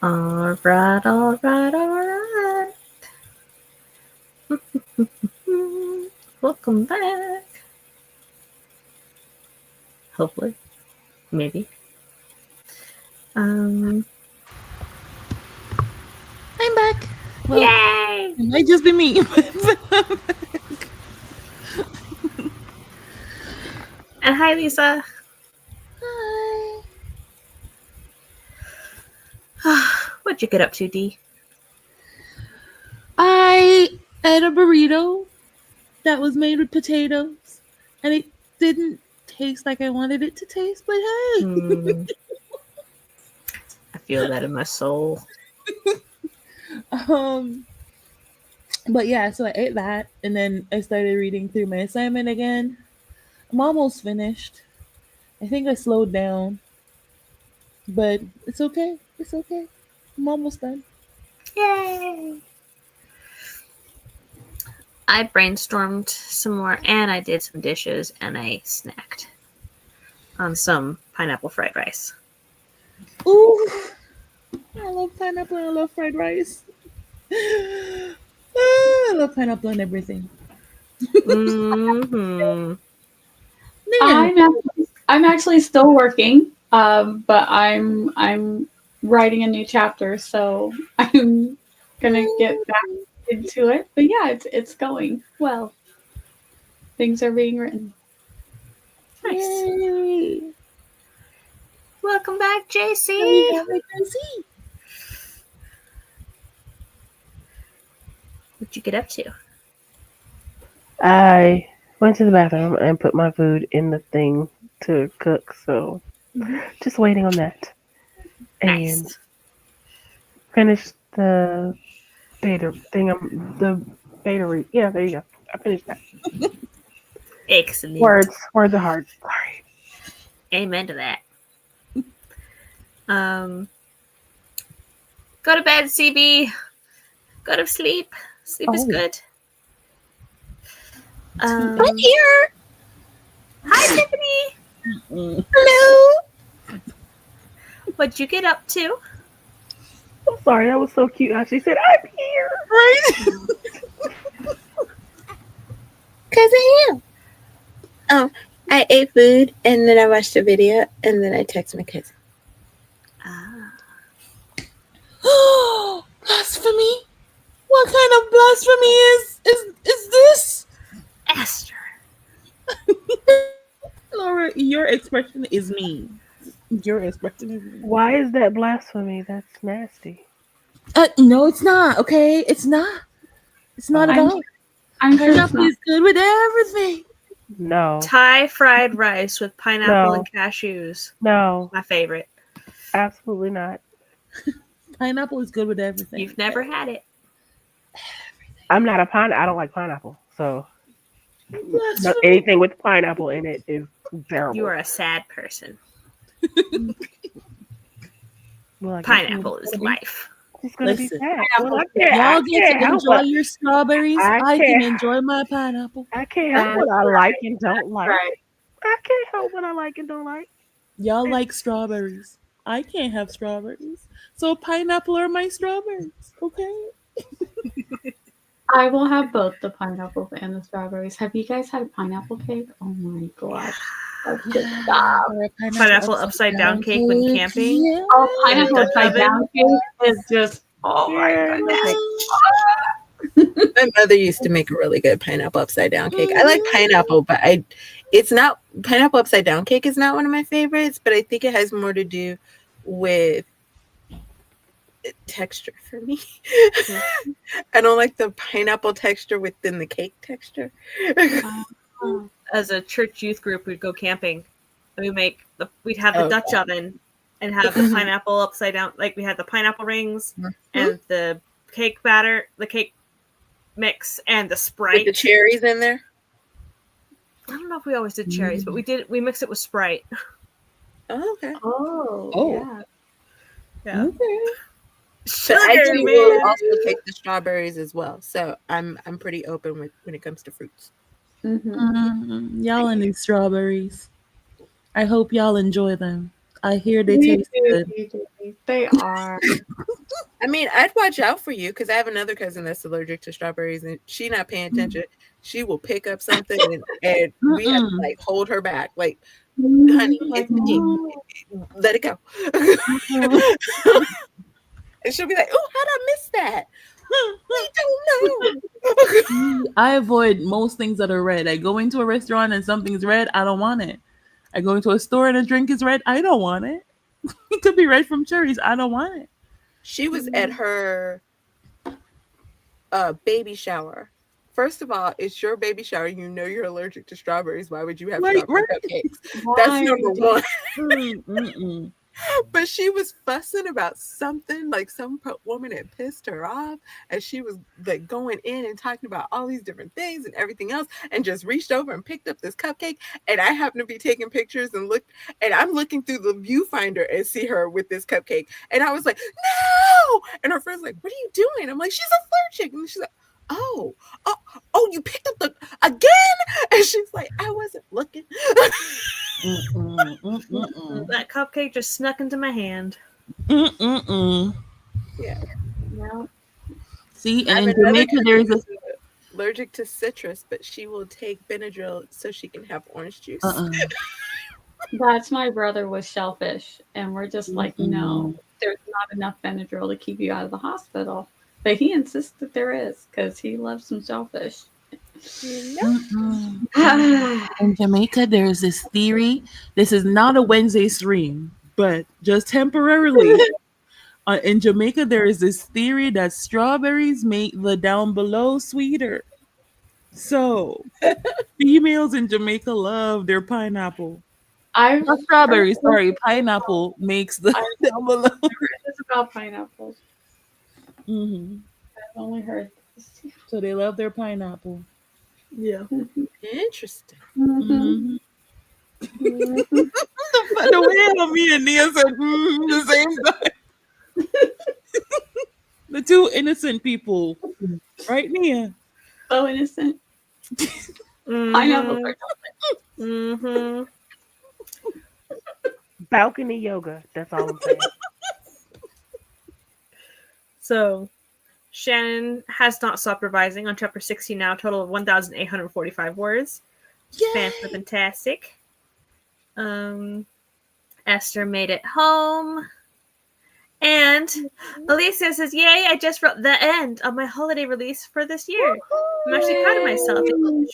All right, all right, all right. Welcome back. Hopefully. Maybe. I'm back. Well, Yay! it might just be me. And hi, Lisa. Hi. What'd you get up to, Dee? I ate a burrito that was made with potatoes, and it didn't taste like I wanted it to taste, but hey. I feel that in my soul. But yeah, so I ate that, and then I started reading through my assignment again. I'm almost finished. I think I slowed down, but it's okay. It's okay. I'm almost done. Yay! I brainstormed some more, and I did some dishes, and I snacked on some pineapple fried rice. Ooh, I love pineapple. I love fried rice. I love pineapple and everything. Mm-hmm. I'm actually still working, but I'm writing a new chapter, so I'm gonna get back into it. But yeah, it's going well. Things are being written. Nice. Yay. Welcome back, JC. What'd you get up to? I went to the bathroom and put my food in the thing to cook, so just waiting on that. And Nice. finished the beta thing. The beta read. Yeah, there you go. I finished that. Excellent. Words are hard. Sorry. Amen to that. Go to bed, CB. Go to sleep. Sleep is good. I'm here. Hi, Tiffany. Hello. What'd you get up to? I'm sorry. That was so cute. How she said, "I'm here." Right? Because I am. Oh, I ate food, and then I watched a video, and then I texted my cousin. Blasphemy? What kind of blasphemy is this? Esther. Laura, your expression is mean. Your expression is mean. Why is that blasphemy? That's nasty. No, it's not. Okay, it's not. It's not at all. I'm sure it's Pineapple not. is good with everything. No. Thai fried rice with pineapple No. and cashews. No. My favorite. Absolutely not. Pineapple is good with everything. You've never had it. I'm not a pine. I don't like pineapple. So Blasphemy. anything with pineapple in it is terrible. You are a sad person. Well, I guess Pineapple is life. It's gonna Listen, be sad. pineapple- Well, Y'all get to help enjoy what- your strawberries. I I can can't- enjoy my pineapple. I can't help what I like and don't like. Right. I can't help what I like and don't like. Y'all like strawberries. I can't have strawberries. So pineapple are my strawberries. Okay. I will have both the pineapples and the strawberries. Have you guys had a pineapple cake? Oh my gosh. That's good stuff. Or a Pineapple upside down cake when camping? Yeah. Oh, pineapple Dutch upside oven? down cake is just, oh my Yeah, goodness. My mother used to make a really good pineapple upside down cake. I like pineapple, but it's not pineapple upside down cake is not one of my favorites, but I think it has more to do with texture for me. I don't like the pineapple texture within the cake texture. As a church youth group, we'd go camping. And we'd have the Oh. Dutch oven and have the pineapple upside down. Like we had the pineapple rings and the cake batter, the cake mix, and the With Sprite. the cherries in there. I don't know if we always did cherries, but we mixed it with Sprite. Oh, okay. Oh, yeah. Yeah. Okay. But I Sugar, do man. will also take the strawberries as well. So I'm pretty open when it comes to fruits. Mm-hmm. Y'all and these strawberries. I hope y'all enjoy them. I hear they You taste do, good. you do. They are. I mean, I'd watch out for you because I have another cousin that's allergic to strawberries, and she not paying attention. She will pick up something, and we have to Mm-mm. like hold her back, like, Mm, honey, like, it's me. no. Let it go. And she'll be like, "Oh, how'd I miss that? We don't know." I avoid most things that are red. I go into a restaurant and something's red, I don't want it. I go into a store and a drink is red, I don't want it. It could be red from cherries, I don't want it. She was at her baby shower. First of all, it's your baby shower. You know you're allergic to strawberries. Why would you have Right, strawberry right. cupcakes? That's Why number would one. Mm-mm. But she was fussing about something, like some woman had pissed her off, and she was like going in and talking about all these different things and everything else, and just reached over and picked up this cupcake. And I happened to be taking pictures and I'm looking through the viewfinder and see her with this cupcake, and I was like, "No!" And her friend's like, "What are you doing?" I'm like, "She's allergic," and she's like, "Oh, you picked up the again?" And she's like, "I wasn't looking." Mm-mm. Mm-mm. That cupcake just snuck into my hand. Mm-mm. Yeah. No. See, I and have in another Jamaica, there's a cousin who's allergic to citrus, but she will take Benadryl so she can have orange juice. That's my brother with shellfish. And we're just like, no, Mm-mm. there's not enough Benadryl to keep you out of the hospital. But he insists that there is because he loves some shellfish. Mm-mm. In Jamaica, there's this theory. This is not a Wednesday stream, but just temporarily. In Jamaica, there is this theory that strawberries make the down below sweeter. So, females in Jamaica love their pineapple. I've Not strawberry, sorry, pineapple makes the down below. heard this about pineapples. Mhm. I've only heard this. So they love their pineapple. Yeah. Interesting. Mhm. Mhm. The way how me and Nia said the same time. The two innocent people, right, Nia? So innocent. Mm-hmm. Pineapples are Mm-hmm. Balcony yoga. That's all I'm saying. So, Shannon has not stopped revising on chapter 16 now, a total of 1,845 words. Fantastic. Esther made it home. And Alicia says, "Yay, I just wrote the end of my holiday release for this year. I'm actually proud of myself. It's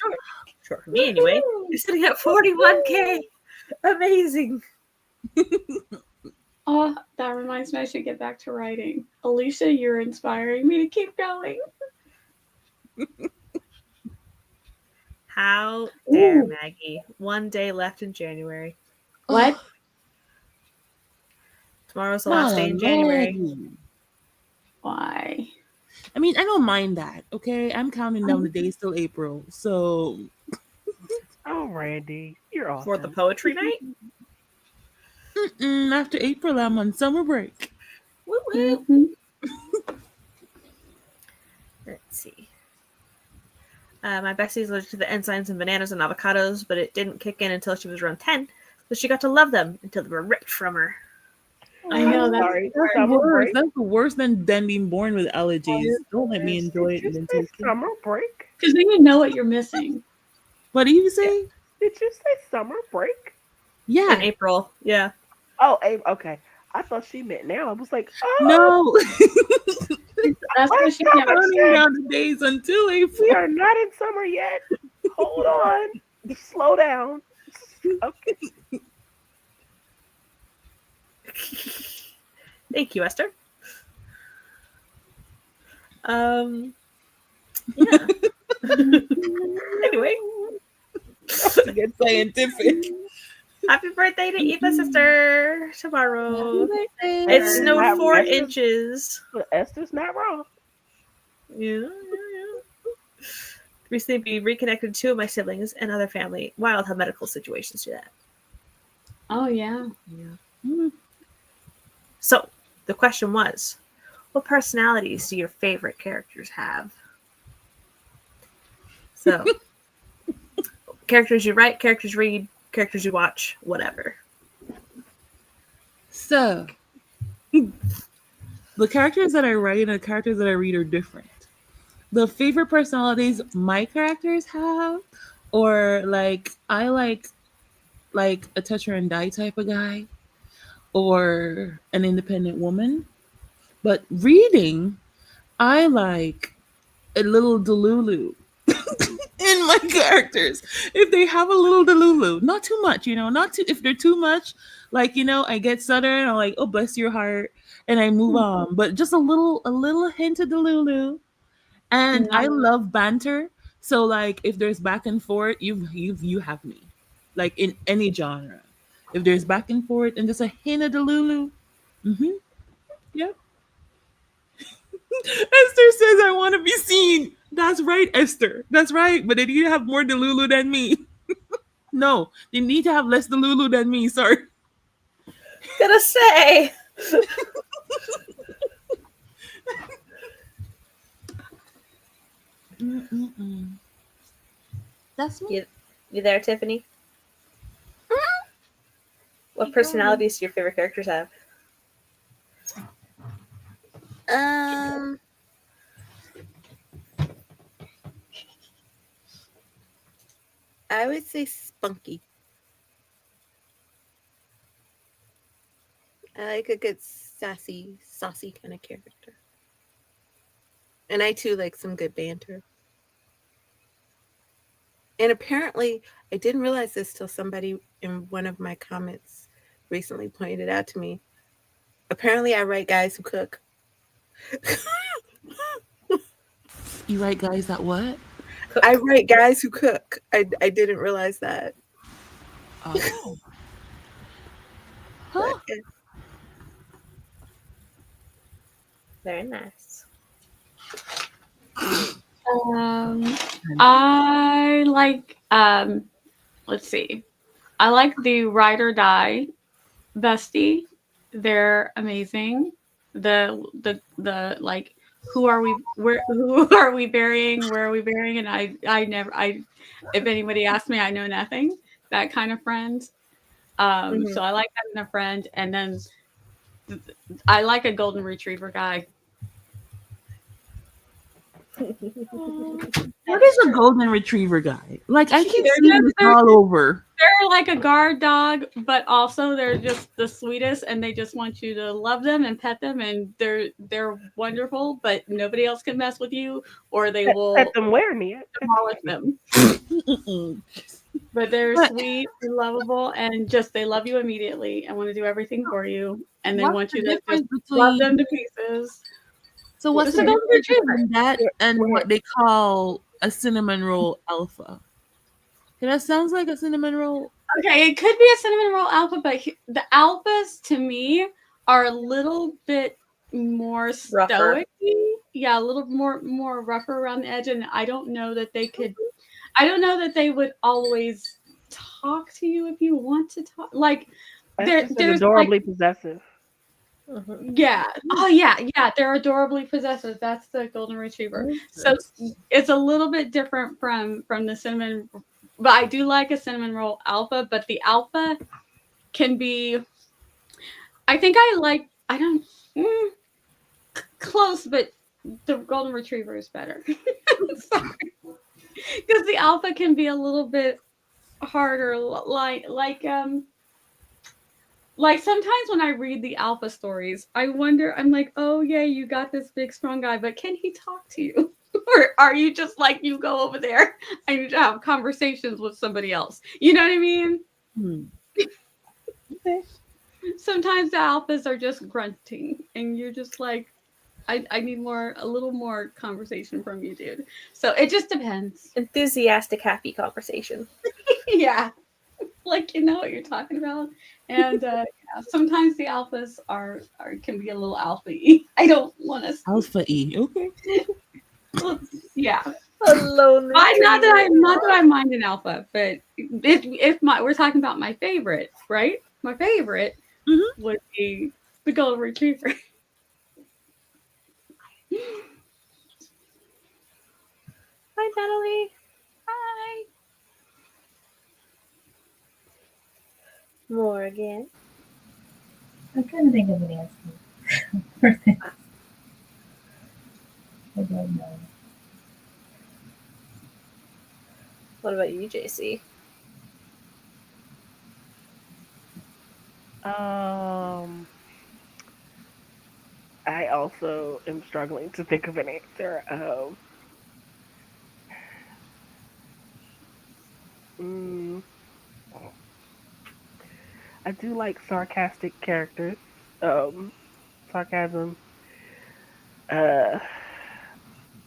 short for me anyway. You're sitting at 41K. Amazing." Oh, that reminds me I should get back to writing. Alicia, you're inspiring me to keep going. How dare Ooh. Maggie? 1 day left in January. What? Tomorrow's the last day in January. Why? I mean, I don't mind that. Okay, I'm counting down the days till April. So, Oh, Randy, you're awesome. For the poetry night? after April, I'm on summer break. Woo-woo. Mhm. Let's see. My Bessie's allergic to the ensigns and bananas and avocados, but it didn't kick in until she was around 10. So she got to love them until they were ripped from her. I know I'm that's sorry. That's Summer worse. break. That's worse than being born with allergies. Don't let me enjoy it Did and you then say take it. summer break? because then you know what you're missing. What do you say? Did you say summer break? Yeah. In April. Yeah. Oh, okay. I thought she meant now. I was like, oh, No. That's what she never Counting said. down the days until we April. are not in summer yet. Hold on. Slow down. Okay. Thank you, Esther. Yeah. Anyway, Get scientific. happy birthday to Eva sister tomorrow. It Esther's snowed not- 4 Esther's- inches. Esther's not wrong. Yeah. Recently reconnected 2 of my siblings and other family. Wild how medical situations do that. Oh yeah. So the question was, what personalities do your favorite characters have? So characters you write, characters read, characters you watch, whatever. So the characters that I write and the characters that I read are different. The favorite personalities my characters have, or like I like a Tetra and Die type of guy, or an independent woman. But reading, I like a little Delulu in my characters. If they have a little Delulu, not too much, not too. If they're too much, like I get Southern. I'm like, oh, bless your heart, and I move on. But just a little hint of Delulu, and I love banter. So like, if there's back and forth, you have me, like in any genre. If there's back and forth and just a hint of Delulu, mm-hmm, yep. Esther says, I want to be seen. That's right, Esther. That's right. But they need to have more Delulu than me. No, they need to have less Delulu than me. Sorry. Gonna say. Mm-mm-mm. That's me. You there, Tiffany? What personalities do your favorite characters have? I would say Spunky. I like a good saucy kind of character. And I too like some good banter. And apparently, I didn't realize this till somebody in one of my comments recently pointed it out to me. Apparently, I write guys who cook. You write guys that what? I write guys who cook. I didn't realize that. Oh. Huh. But, Very nice. I like let's see. I like the Ride or Die bestie. They're amazing. The like who are we burying? Where are we burying? And I if anybody asks me, I know nothing. That kind of friend. So I like having a friend, and then I like a golden retriever guy. What is a golden retriever guy? Like I keep seeing this all over. They're like a guard dog, but also they're just the sweetest, and they just want you to love them and pet them, and they're wonderful. But nobody else can mess with you, or they will Pet them where, Nia? demolish them. But they're sweet and lovable, and just they love you immediately and want to do everything for you, and they want you to just love them to pieces. So what's the difference between that and what they call a cinnamon roll alpha? That sounds like a cinnamon roll. Okay, it could be a cinnamon roll alpha, but the alphas to me are a little bit more stoic. Yeah, a little more rougher around the edge, and I don't know that they could. I don't know that they would always talk to you if you want to talk. Like they're adorably possessive. Yeah. Oh, yeah. They're adorably possessive. That's the golden retriever. So it's a little bit different from the cinnamon, but I do like a cinnamon roll alpha. But the alpha can be. I think I don't close, but the golden retriever is better. Sorry, because the alpha can be a little bit harder. Like sometimes when I read the alpha stories, I wonder, I'm like, oh yeah, you got this big strong guy, but can he talk to you? Or are you just like, you go over there and you have conversations with somebody else? You know what I mean? Okay. Sometimes the alphas are just grunting and you're just like, I need a little more conversation from you, dude. So it just depends. Enthusiastic, happy conversation. Yeah. Like, you know what you're talking about. And yeah, sometimes the alphas can be a little alpha-y. I don't want to Alpha-y. Okay. Well, yeah. Alone. Not that I mind an alpha, but if we're talking about my favorite, right? My favorite would be the golden retriever. Hi, Natalie. Hi. I'm trying to think of an answer for this. I don't know. What about you, JC? Um, I also am struggling to think of an answer. Mm, I do like sarcastic characters. Sarcasm. Uh,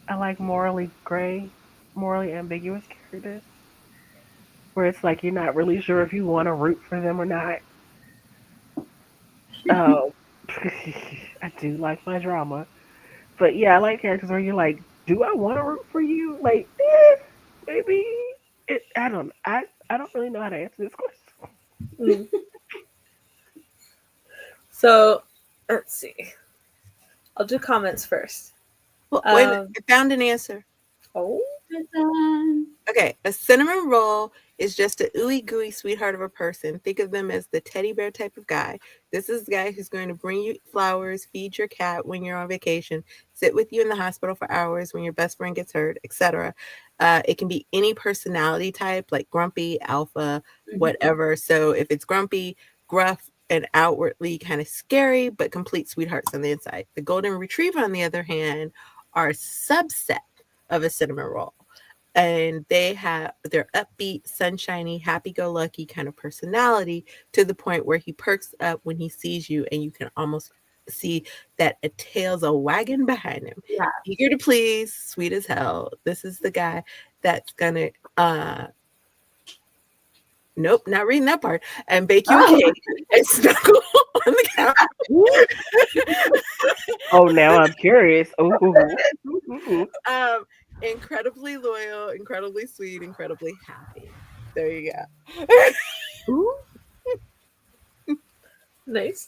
I like morally gray, morally ambiguous characters, where it's like you're not really sure if you want to root for them or not. Um, I do like my drama, but yeah, I like characters where you're like, do I want to root for you? Like, maybe. I don't. I don't really know how to answer this question. Mm. So, let's see. I'll do comments first. Well, wait a minute. I found an answer. Oh, Dun-dun. Okay, a cinnamon roll is just a ooey gooey sweetheart of a person. Think of them as the teddy bear type of guy. This is the guy who's going to bring you flowers, feed your cat when you're on vacation, sit with you in the hospital for hours when your best friend gets hurt, etc. It can be any personality type, like grumpy, alpha, whatever. So if it's grumpy, gruff, and outwardly kind of scary, but complete sweethearts on the inside. The golden retriever, on the other hand, are a subset of a cinnamon roll. And they're upbeat, sunshiny, happy-go-lucky kind of personality to the point where he perks up when he sees you, and you can almost see that a tail's a wagging behind him. Yeah. Eager to please, sweet as hell. This is the guy that's gonna nope, not reading that part. And bake you a cake and snuggle on the couch. Oh, now I'm curious. Ooh. Incredibly loyal, incredibly sweet, incredibly happy. There you go. Ooh, nice.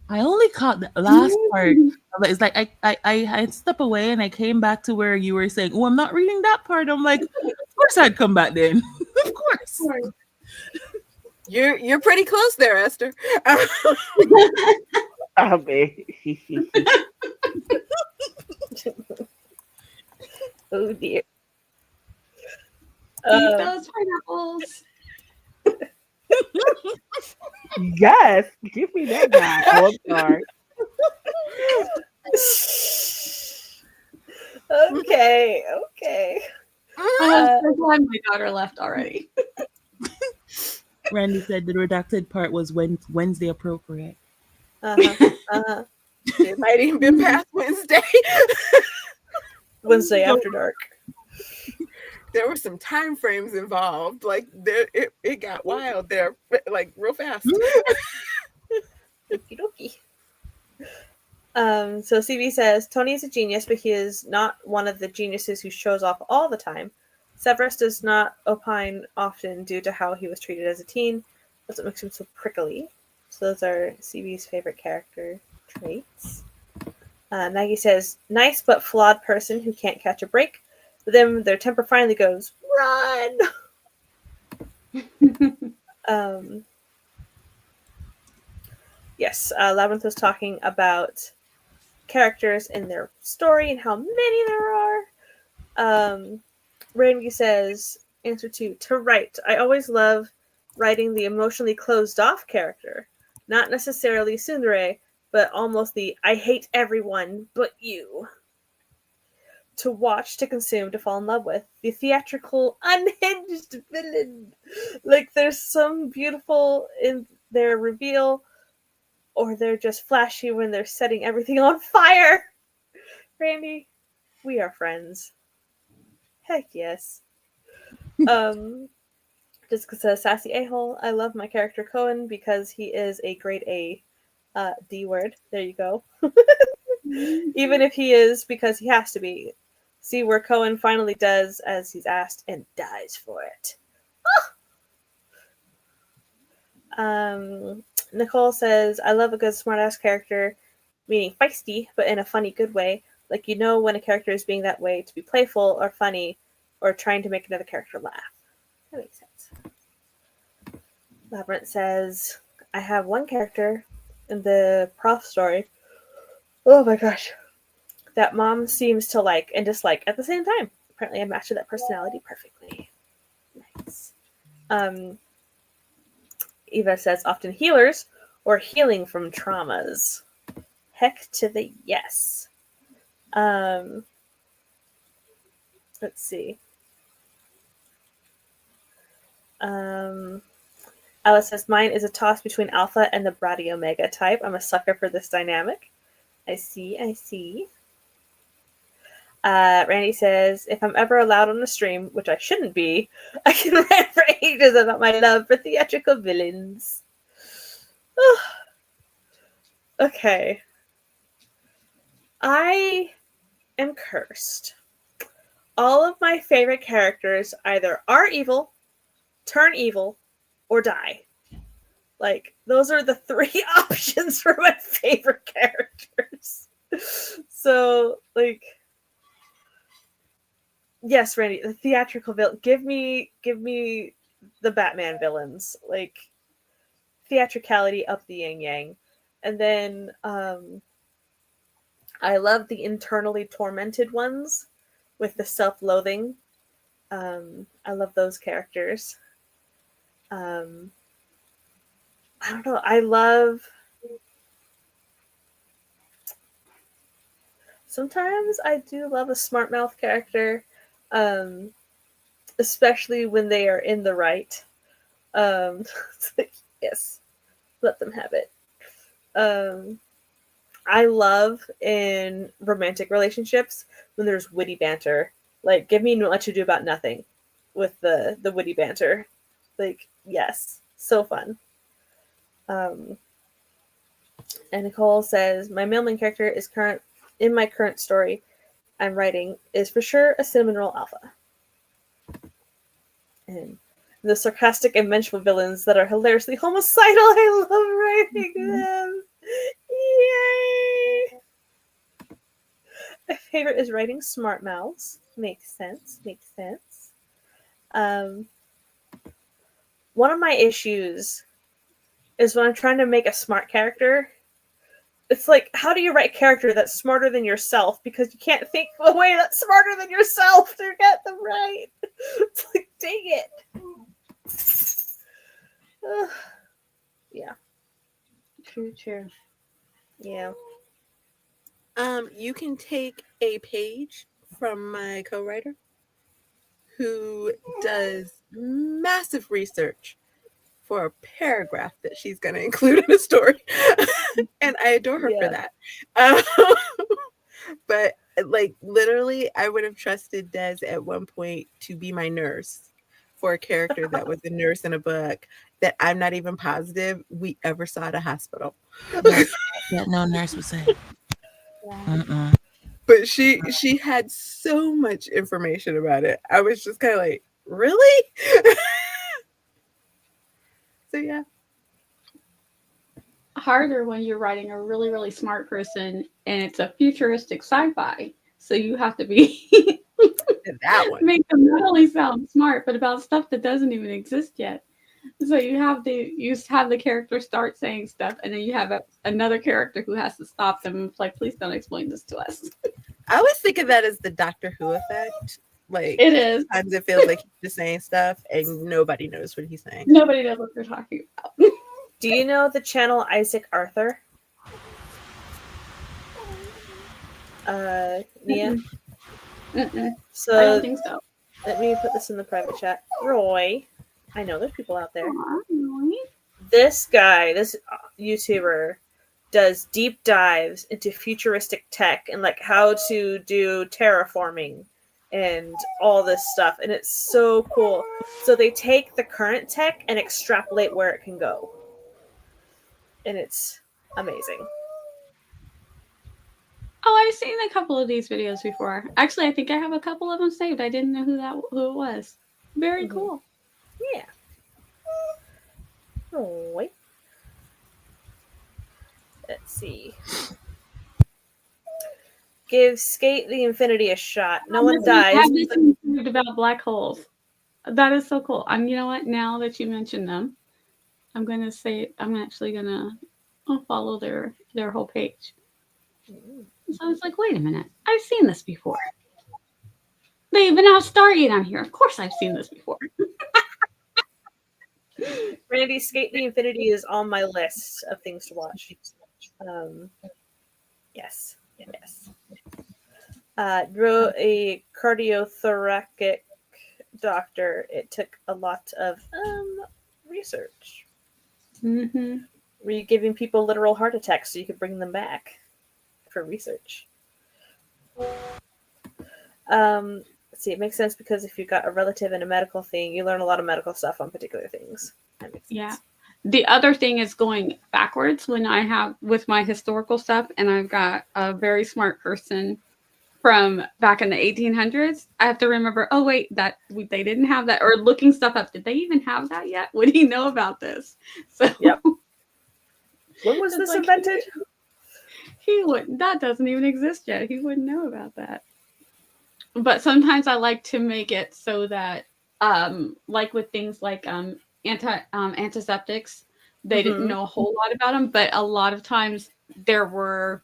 I only caught the last part of it. It's like I step away and I came back to where you were saying, "Oh, I'm not reading that part." I'm like, of course I'd come back then. Of course. You're pretty close there, Esther. I mean, Oh dear. Eat those pineapples. yes, give me that guy. Oh, I'm sorry. Okay. I'm so glad my daughter left already. Randy said the redacted part was Wednesday appropriate. It might even been past Wednesday. Wednesday after dark. There were some time frames involved. Like it got wild there, like real fast. Okie dokie. So CV says Tony is a genius, but he is not one of the geniuses who shows off all the time. Severus does not opine often due to how he was treated as a teen. That's what makes him so prickly. So those are CV's favorite character traits. Maggie says, nice but flawed person who can't catch a break. But then their temper finally goes, run! Yes, Labyrinth was talking about characters in their story and how many there are. Randy says, answer 2, to write. I always love writing the emotionally closed off character. Not necessarily tsundere, but almost the I hate everyone but you. To watch, to consume, to fall in love with. The theatrical, unhinged villain. Like there's some beautiful in their reveal, or they're just flashy when they're setting everything on fire. Randy, we are friends. Heck yes. Jessica says, sassy a-hole. I love my character Cohen because he is a grade A D word. There you go. Even if he is because he has to be. See where Cohen finally does as he's asked and dies for it. Nicole says, I love a good smartass character, meaning feisty, but in a funny, good way. Like you know when a character is being that way to be playful or funny or trying to make another character laugh. That makes sense. Labyrinth says, I have one character in the prof story. Oh my gosh. That mom seems to like and dislike at the same time. Apparently I matched that personality perfectly. Nice. Eva says often healers or healing from traumas. Heck to the yes. Let's see. Alice says mine is a toss between alpha and the bratty omega type. I'm a sucker for this dynamic. I see. Randy says, if I'm ever allowed on the stream, which I shouldn't be, I can rant for ages about my love for theatrical villains. Okay. I am cursed. All of my favorite characters either are evil, turn evil, or die. Like, those are the three options for my favorite characters. So, like, yes, Randy, the theatrical villain. Give me the Batman villains. Like, theatricality up the yin yang. And then I love the internally tormented ones with the self-loathing. I love those characters. I don't know. I love. Sometimes I do love a smart mouth character, especially when they are in the right. Yes, let them have it. I love in romantic relationships when there's witty banter. Like, give me Much Ado About Nothing with the witty banter. Like, yes, so fun. And Nicole says, my mailman character is in my current story I'm writing is for sure a cinnamon roll alpha. And the sarcastic and vengeful villains that are hilariously homicidal, I love writing them. Yay! My favorite is writing smart mouths. Makes sense. One of my issues is when I'm trying to make a smart character. It's like, how do you write a character that's smarter than yourself? Because you can't think of a way that's smarter than yourself to get them right. It's like, dang it. Yeah. True. Yeah. You can take a page from my co-writer who does massive research for a paragraph that she's going to include in a story. And I adore her for that. But like, literally, I would have trusted Des at one point to be my nurse for a character that was a nurse in a book that I'm not even positive we ever saw at a hospital. That no nurse would say. But she had so much information about it. I was just kind of like, really? So yeah. Harder when you're writing a really, really smart person and it's a futuristic sci-fi. So you have to be that one. Make them not only sound smart, but about stuff that doesn't even exist yet. So you have the character start saying stuff, and then you have another character who has to stop them. It's like, please don't explain this to us. I always think of that as the Doctor Who effect. Like, it is. Sometimes it feels like he's just saying stuff, and nobody knows what he's saying. Nobody knows what they're talking about. Do you know the channel Isaac Arthur? Nia? So I don't think so. Let me put this in the private chat. Roy, I know there's people out there. Aww. This guy, this YouTuber, does deep dives into futuristic tech and like how to do terraforming and all this stuff, and it's so cool. So they take the current tech and extrapolate where it can go, and it's amazing. Oh, I've seen a couple of these videos before. Actually, I think I have a couple of them saved. I didn't know who it was. Very cool. Yeah. Oh, wait. Let's see. Give Skate the Infinity a shot. No one dies. I have this about black holes. That is so cool. You know what? Now that you mention them, I'm gonna say I'm actually gonna follow their whole page. So I was like, wait a minute, I've seen this before. They even have Stargate on here. Of course, I've seen this before. Randy Skate the Infinity is on my list of things to watch. Yes. Drew, a cardiothoracic doctor. It took a lot of research. Mm-hmm. Were you giving people literal heart attacks so you could bring them back for research? Let's see, it makes sense because if you've got a relative in a medical thing, you learn a lot of medical stuff on particular things. That makes sense. Yeah. The other thing is going backwards when I have with my historical stuff, and I've got a very smart person from back in the 1800s. I have to remember, oh, wait, they didn't have that, or looking stuff up. Did they even have that yet? Would he know about this? So, yep. When was this invented? He wouldn't. That doesn't even exist yet. He wouldn't know about that. But sometimes I like to make it so that, like with things like antiseptics, they didn't know a whole lot about them, but a lot of times there were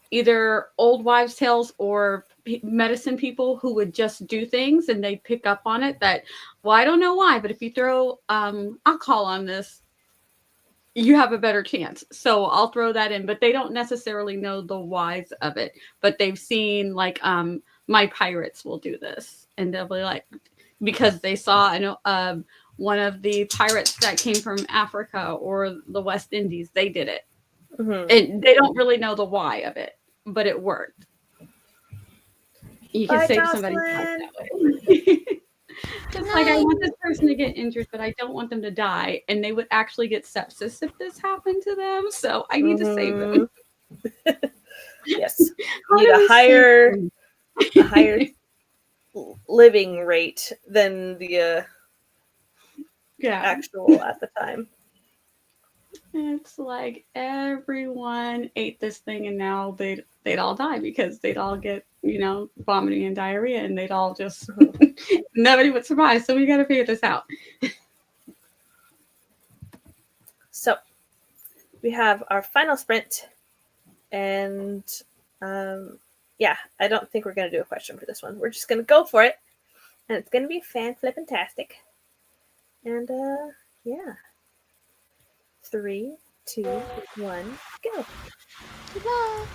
either old wives' tales or medicine people who would just do things and they'd pick up on it that, well, I don't know why, but if you throw alcohol on this, you have a better chance. So I'll throw that in, but they don't necessarily know the whys of it, but they've seen like, my pirates will do this and they'll be like, because they saw, I know, one of the pirates that came from Africa or the West Indies, they did it. And they don't really know the why of it, but it worked. You can save somebody's life that way. It's like, I want this person to get injured, but I don't want them to die. And they would actually get sepsis if this happened to them. So I need to save them. Yes. You need a higher living rate than the actual at the time. It's like everyone ate this thing and now they'd all die because they'd all get, vomiting and diarrhea and they'd all just, nobody would survive. So we got to figure this out. So we have our final sprint and I don't think we're going to do a question for this one. We're just going to go for it and it's going to be fan-flippin-tastic. And 3, 2, 1, go. Good luck.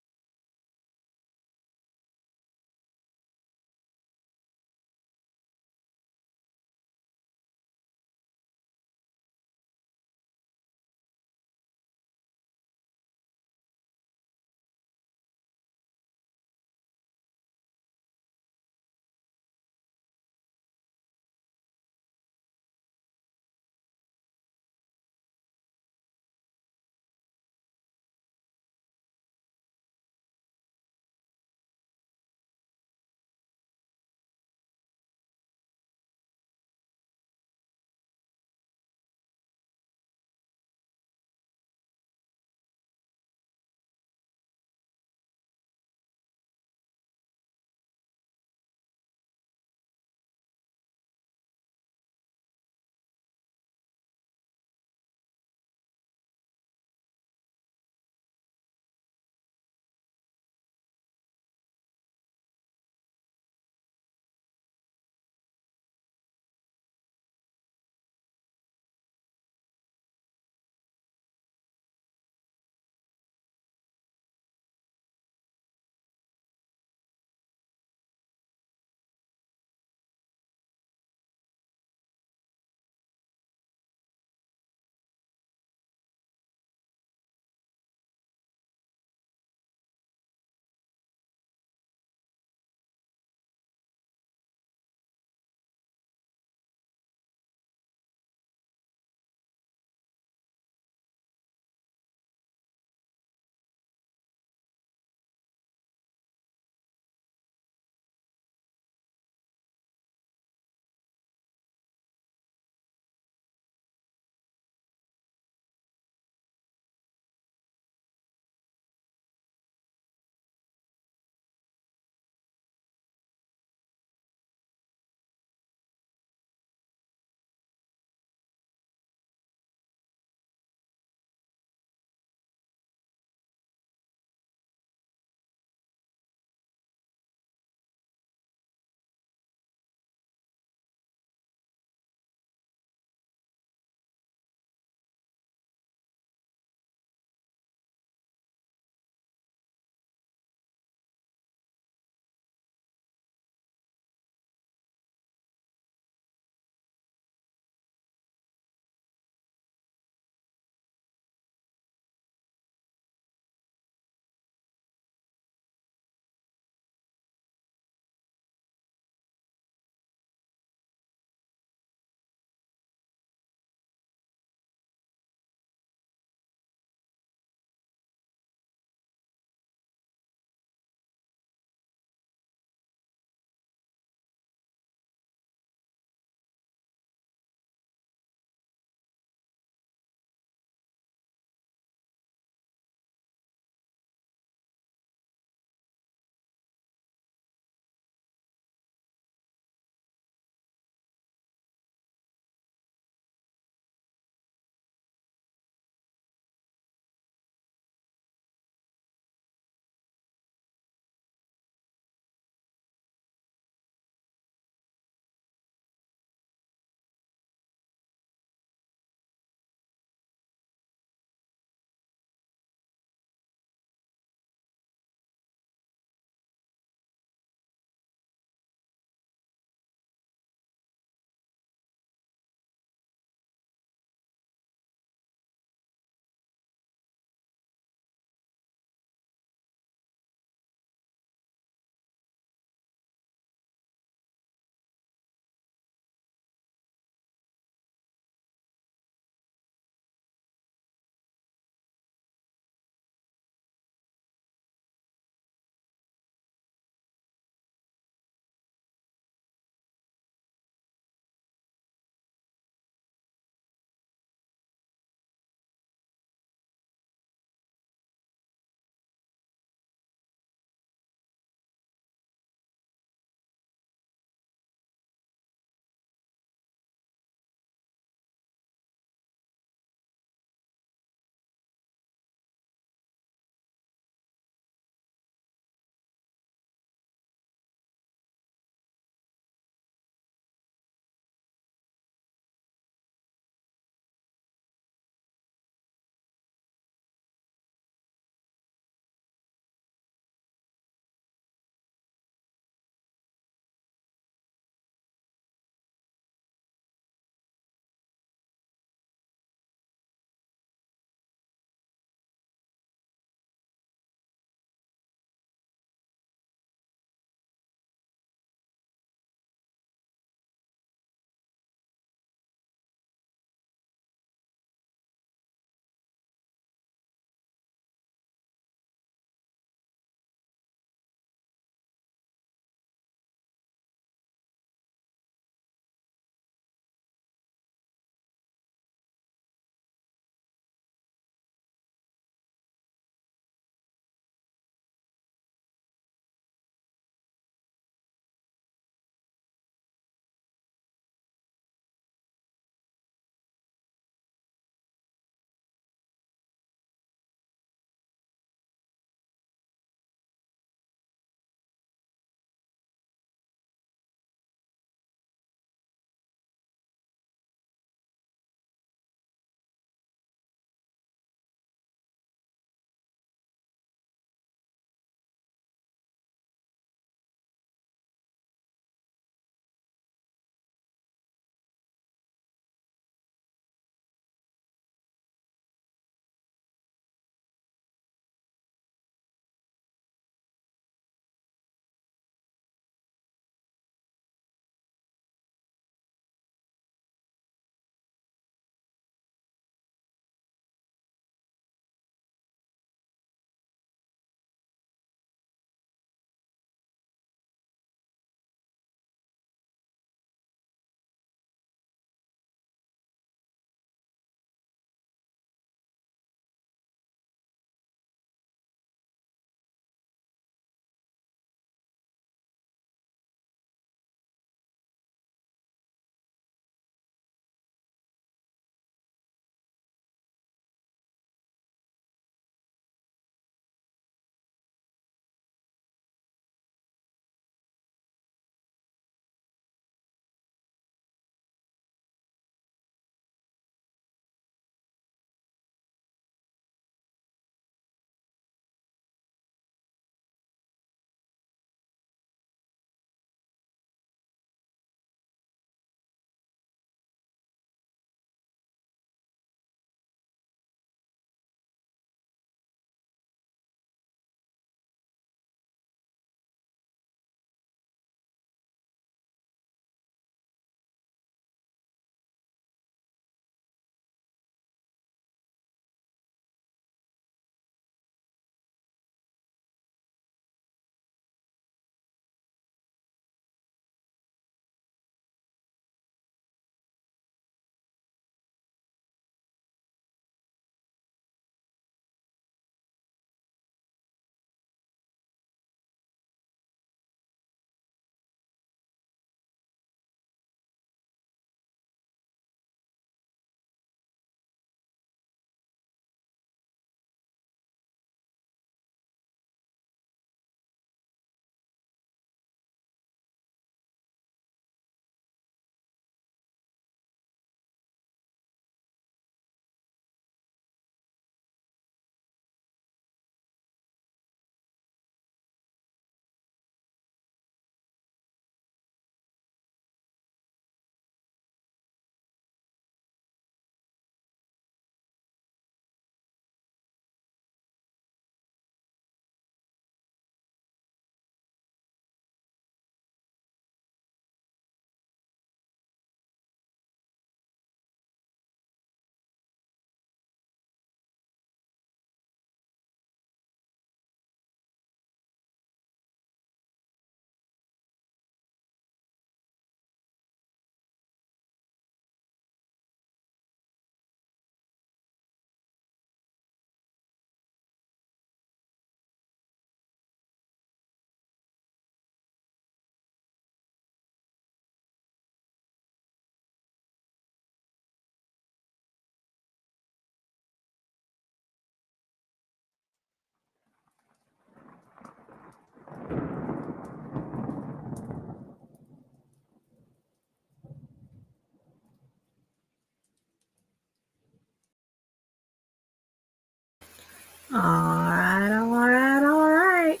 Alright.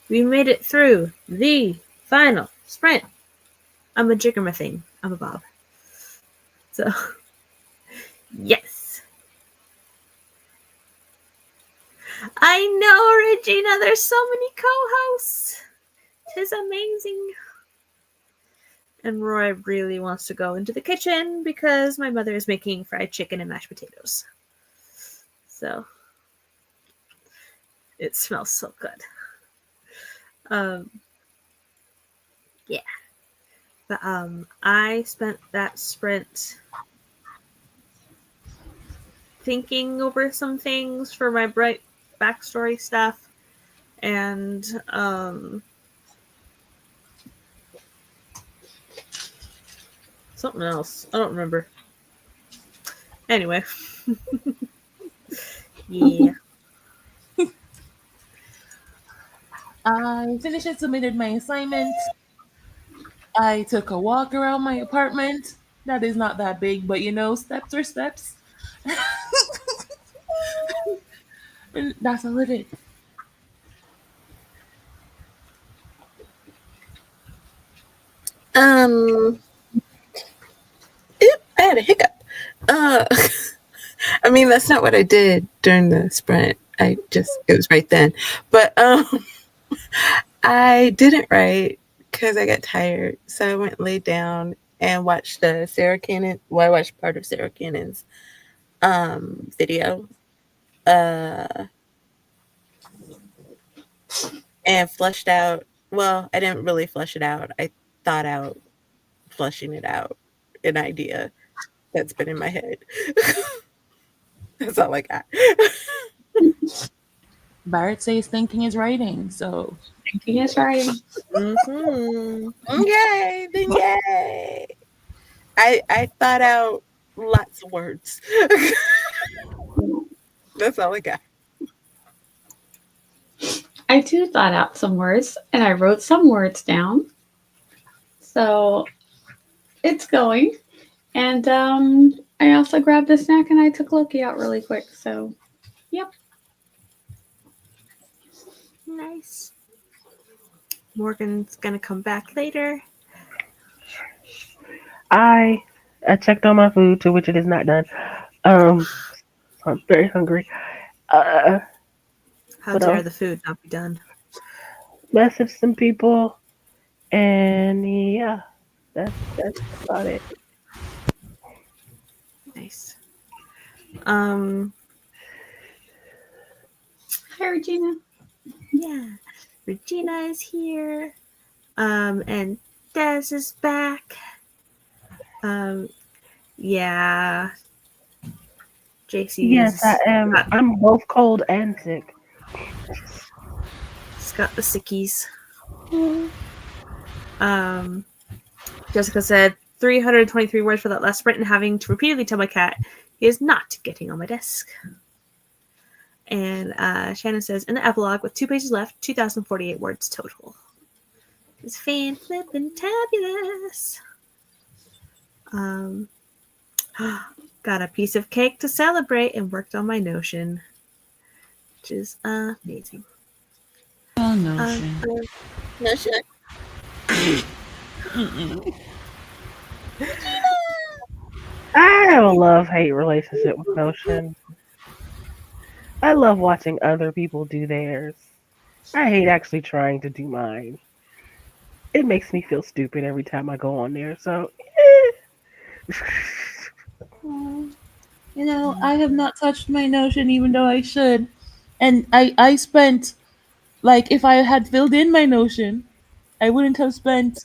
We made it through the final sprint. I'm a jigger thing. I'm a Bob. So, yes. I know, Regina, there's so many co-hosts. 'Tis amazing. And Roy really wants to go into the kitchen because my mother is making fried chicken and mashed potatoes. So, it smells so good. Yeah. But I spent that sprint thinking over some things for my bright backstory stuff, and something else. I don't remember. Anyway. Yeah. I finished and submitted my assignment. I took a walk around my apartment. That is not that big, but steps are steps. And that's all it is. I had a hiccup. I mean, that's not what I did during the sprint. It was right then. But I didn't write because I got tired. So I went and laid down and watched Sarah Cannon. Well, I watched part of Sarah Cannon's video. And flushed out. Well, I didn't really flush it out. I thought out flushing it out, an idea that's been in my head. That's all I got. Barrett says thinking is writing, so Thinking is writing. Okay, then yay. I thought out lots of words. That's all I got. I too thought out some words and I wrote some words down. So it's going. And I also grabbed a snack and I took Loki out really quick. So, yep. Nice. Morgan's gonna come back later. I checked on my food, to which it is not done. I'm very hungry. How dare the food not be done? Message some people, and yeah, that's about it. Nice. Hi, Regina. Yeah. Regina is here. And Des is back. Yeah. JC. Yes, I am. I'm both cold and sick. He's got the sickies. Jessica said 323 words for that last sprint and having to repeatedly tell my cat he is not getting on my desk. And Shannon says, in the epilogue, with 2 pages left, 2,048 words total. It's fan-flippin'-tabulous. Got a piece of cake to celebrate and worked on my Notion, which is amazing. oh no. Notion. I have a love-hate relationship with Notion. I love watching other people do theirs. I hate actually trying to do mine. It makes me feel stupid every time I go on there, so I have not touched my Notion even though I should. And I spent, like, if I had filled in my Notion, I wouldn't have spent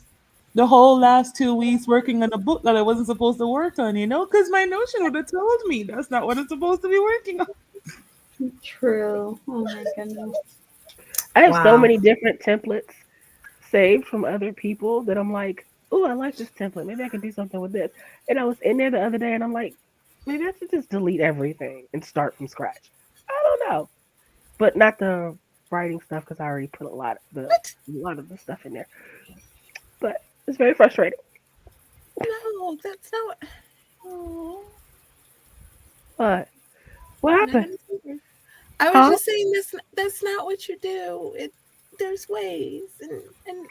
the whole last 2 weeks working on a book that I wasn't supposed to work on, because my Notion would have told me that's not what I'm supposed to be working on. True. Oh my goodness. I have so Wow. many different templates saved from other people that I'm like, oh, I like this template. Maybe I can do something with this. And I was in there the other day and I'm like, maybe I should just delete everything and start from scratch. I don't know. But not the writing stuff because I already put a lot of the stuff in there. But it's very frustrating. No, that's not what. But what happened? I was Huh? just saying that's not what you do. There's ways, and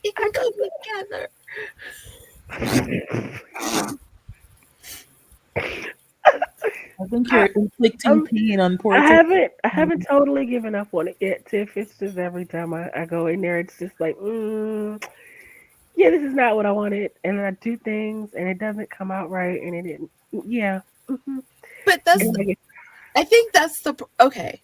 it can come together. I think you're inflicting pain on poor I Tiffany. haven't totally given up on it yet, Tiff. It's just every time I go in there, it's just like, yeah, this is not what I wanted, and I do things, and it doesn't come out right, and it didn't. Yeah. Mm-hmm. But And I think that's okay.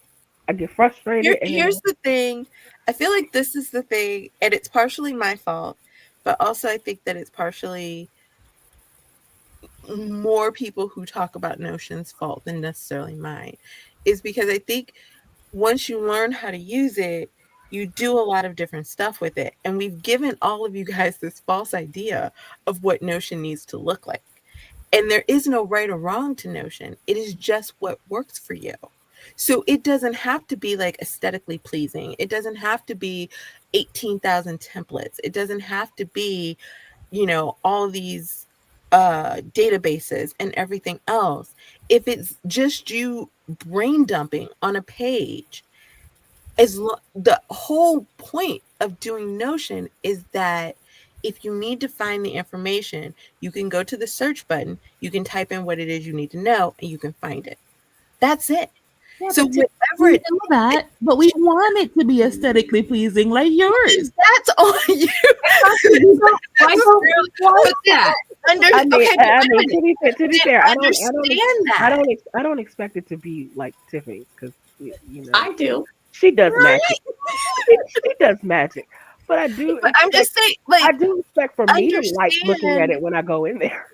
I get frustrated. Here's the thing. I feel like this is the thing, and it's partially my fault, but also I think that it's partially more people who talk about Notion's fault than necessarily mine, is because I think once you learn how to use it, you do a lot of different stuff with it. And we've given all of you guys this false idea of what Notion needs to look like. And there is no right or wrong to Notion. It is just what works for you. So it doesn't have to be like aesthetically pleasing. It doesn't have to be 18,000 templates. It doesn't have to be, all these databases and everything else. If it's just you brain dumping on a page, the whole point of doing Notion is that if you need to find the information, you can go to the search button, you can type in what it is you need to know, and you can find it. That's it. Yeah, So but whatever we know that, but we want it to be aesthetically pleasing, like yours. that's on you. I don't want that. to be fair, I that. don't expect it to be like Tiffany's because I do. she does magic. She does magic, but I do. But I'm just saying, I do expect for me to like looking at understand- it when I go in there.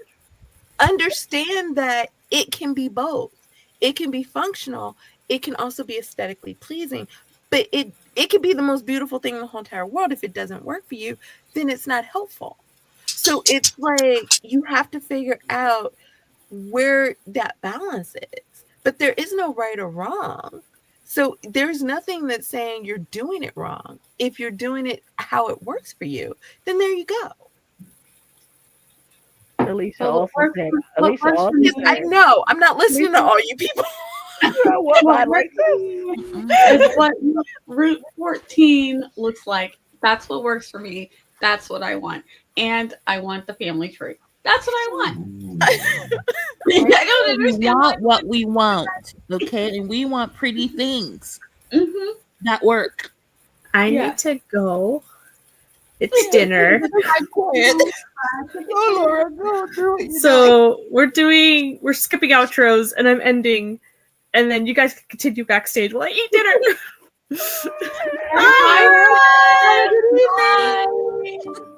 Understand that it can be both. It can be functional. It can also be aesthetically pleasing. But it can be the most beautiful thing in the whole entire world. If it doesn't work for you, then it's not helpful. So it's like you have to figure out where that balance is. But there is no right or wrong. So there's nothing that's saying you're doing it wrong. If you're doing it how it works for you, then there you go. Alicia Well, also what said. works- Alicia what works also for me I know. I'm not listening to all you people. what What like is what Route 14 looks like. That's what works for me. That's what I want. And I want the family tree. That's what I want. I don't We understand. want what we want, okay? And we want pretty things Mm-hmm. that work. I Yeah. need to go. It's dinner. Oh Lord, go do it. So we're skipping outros and I'm ending, and then you guys can continue backstage while I eat dinner. Bye. Bye.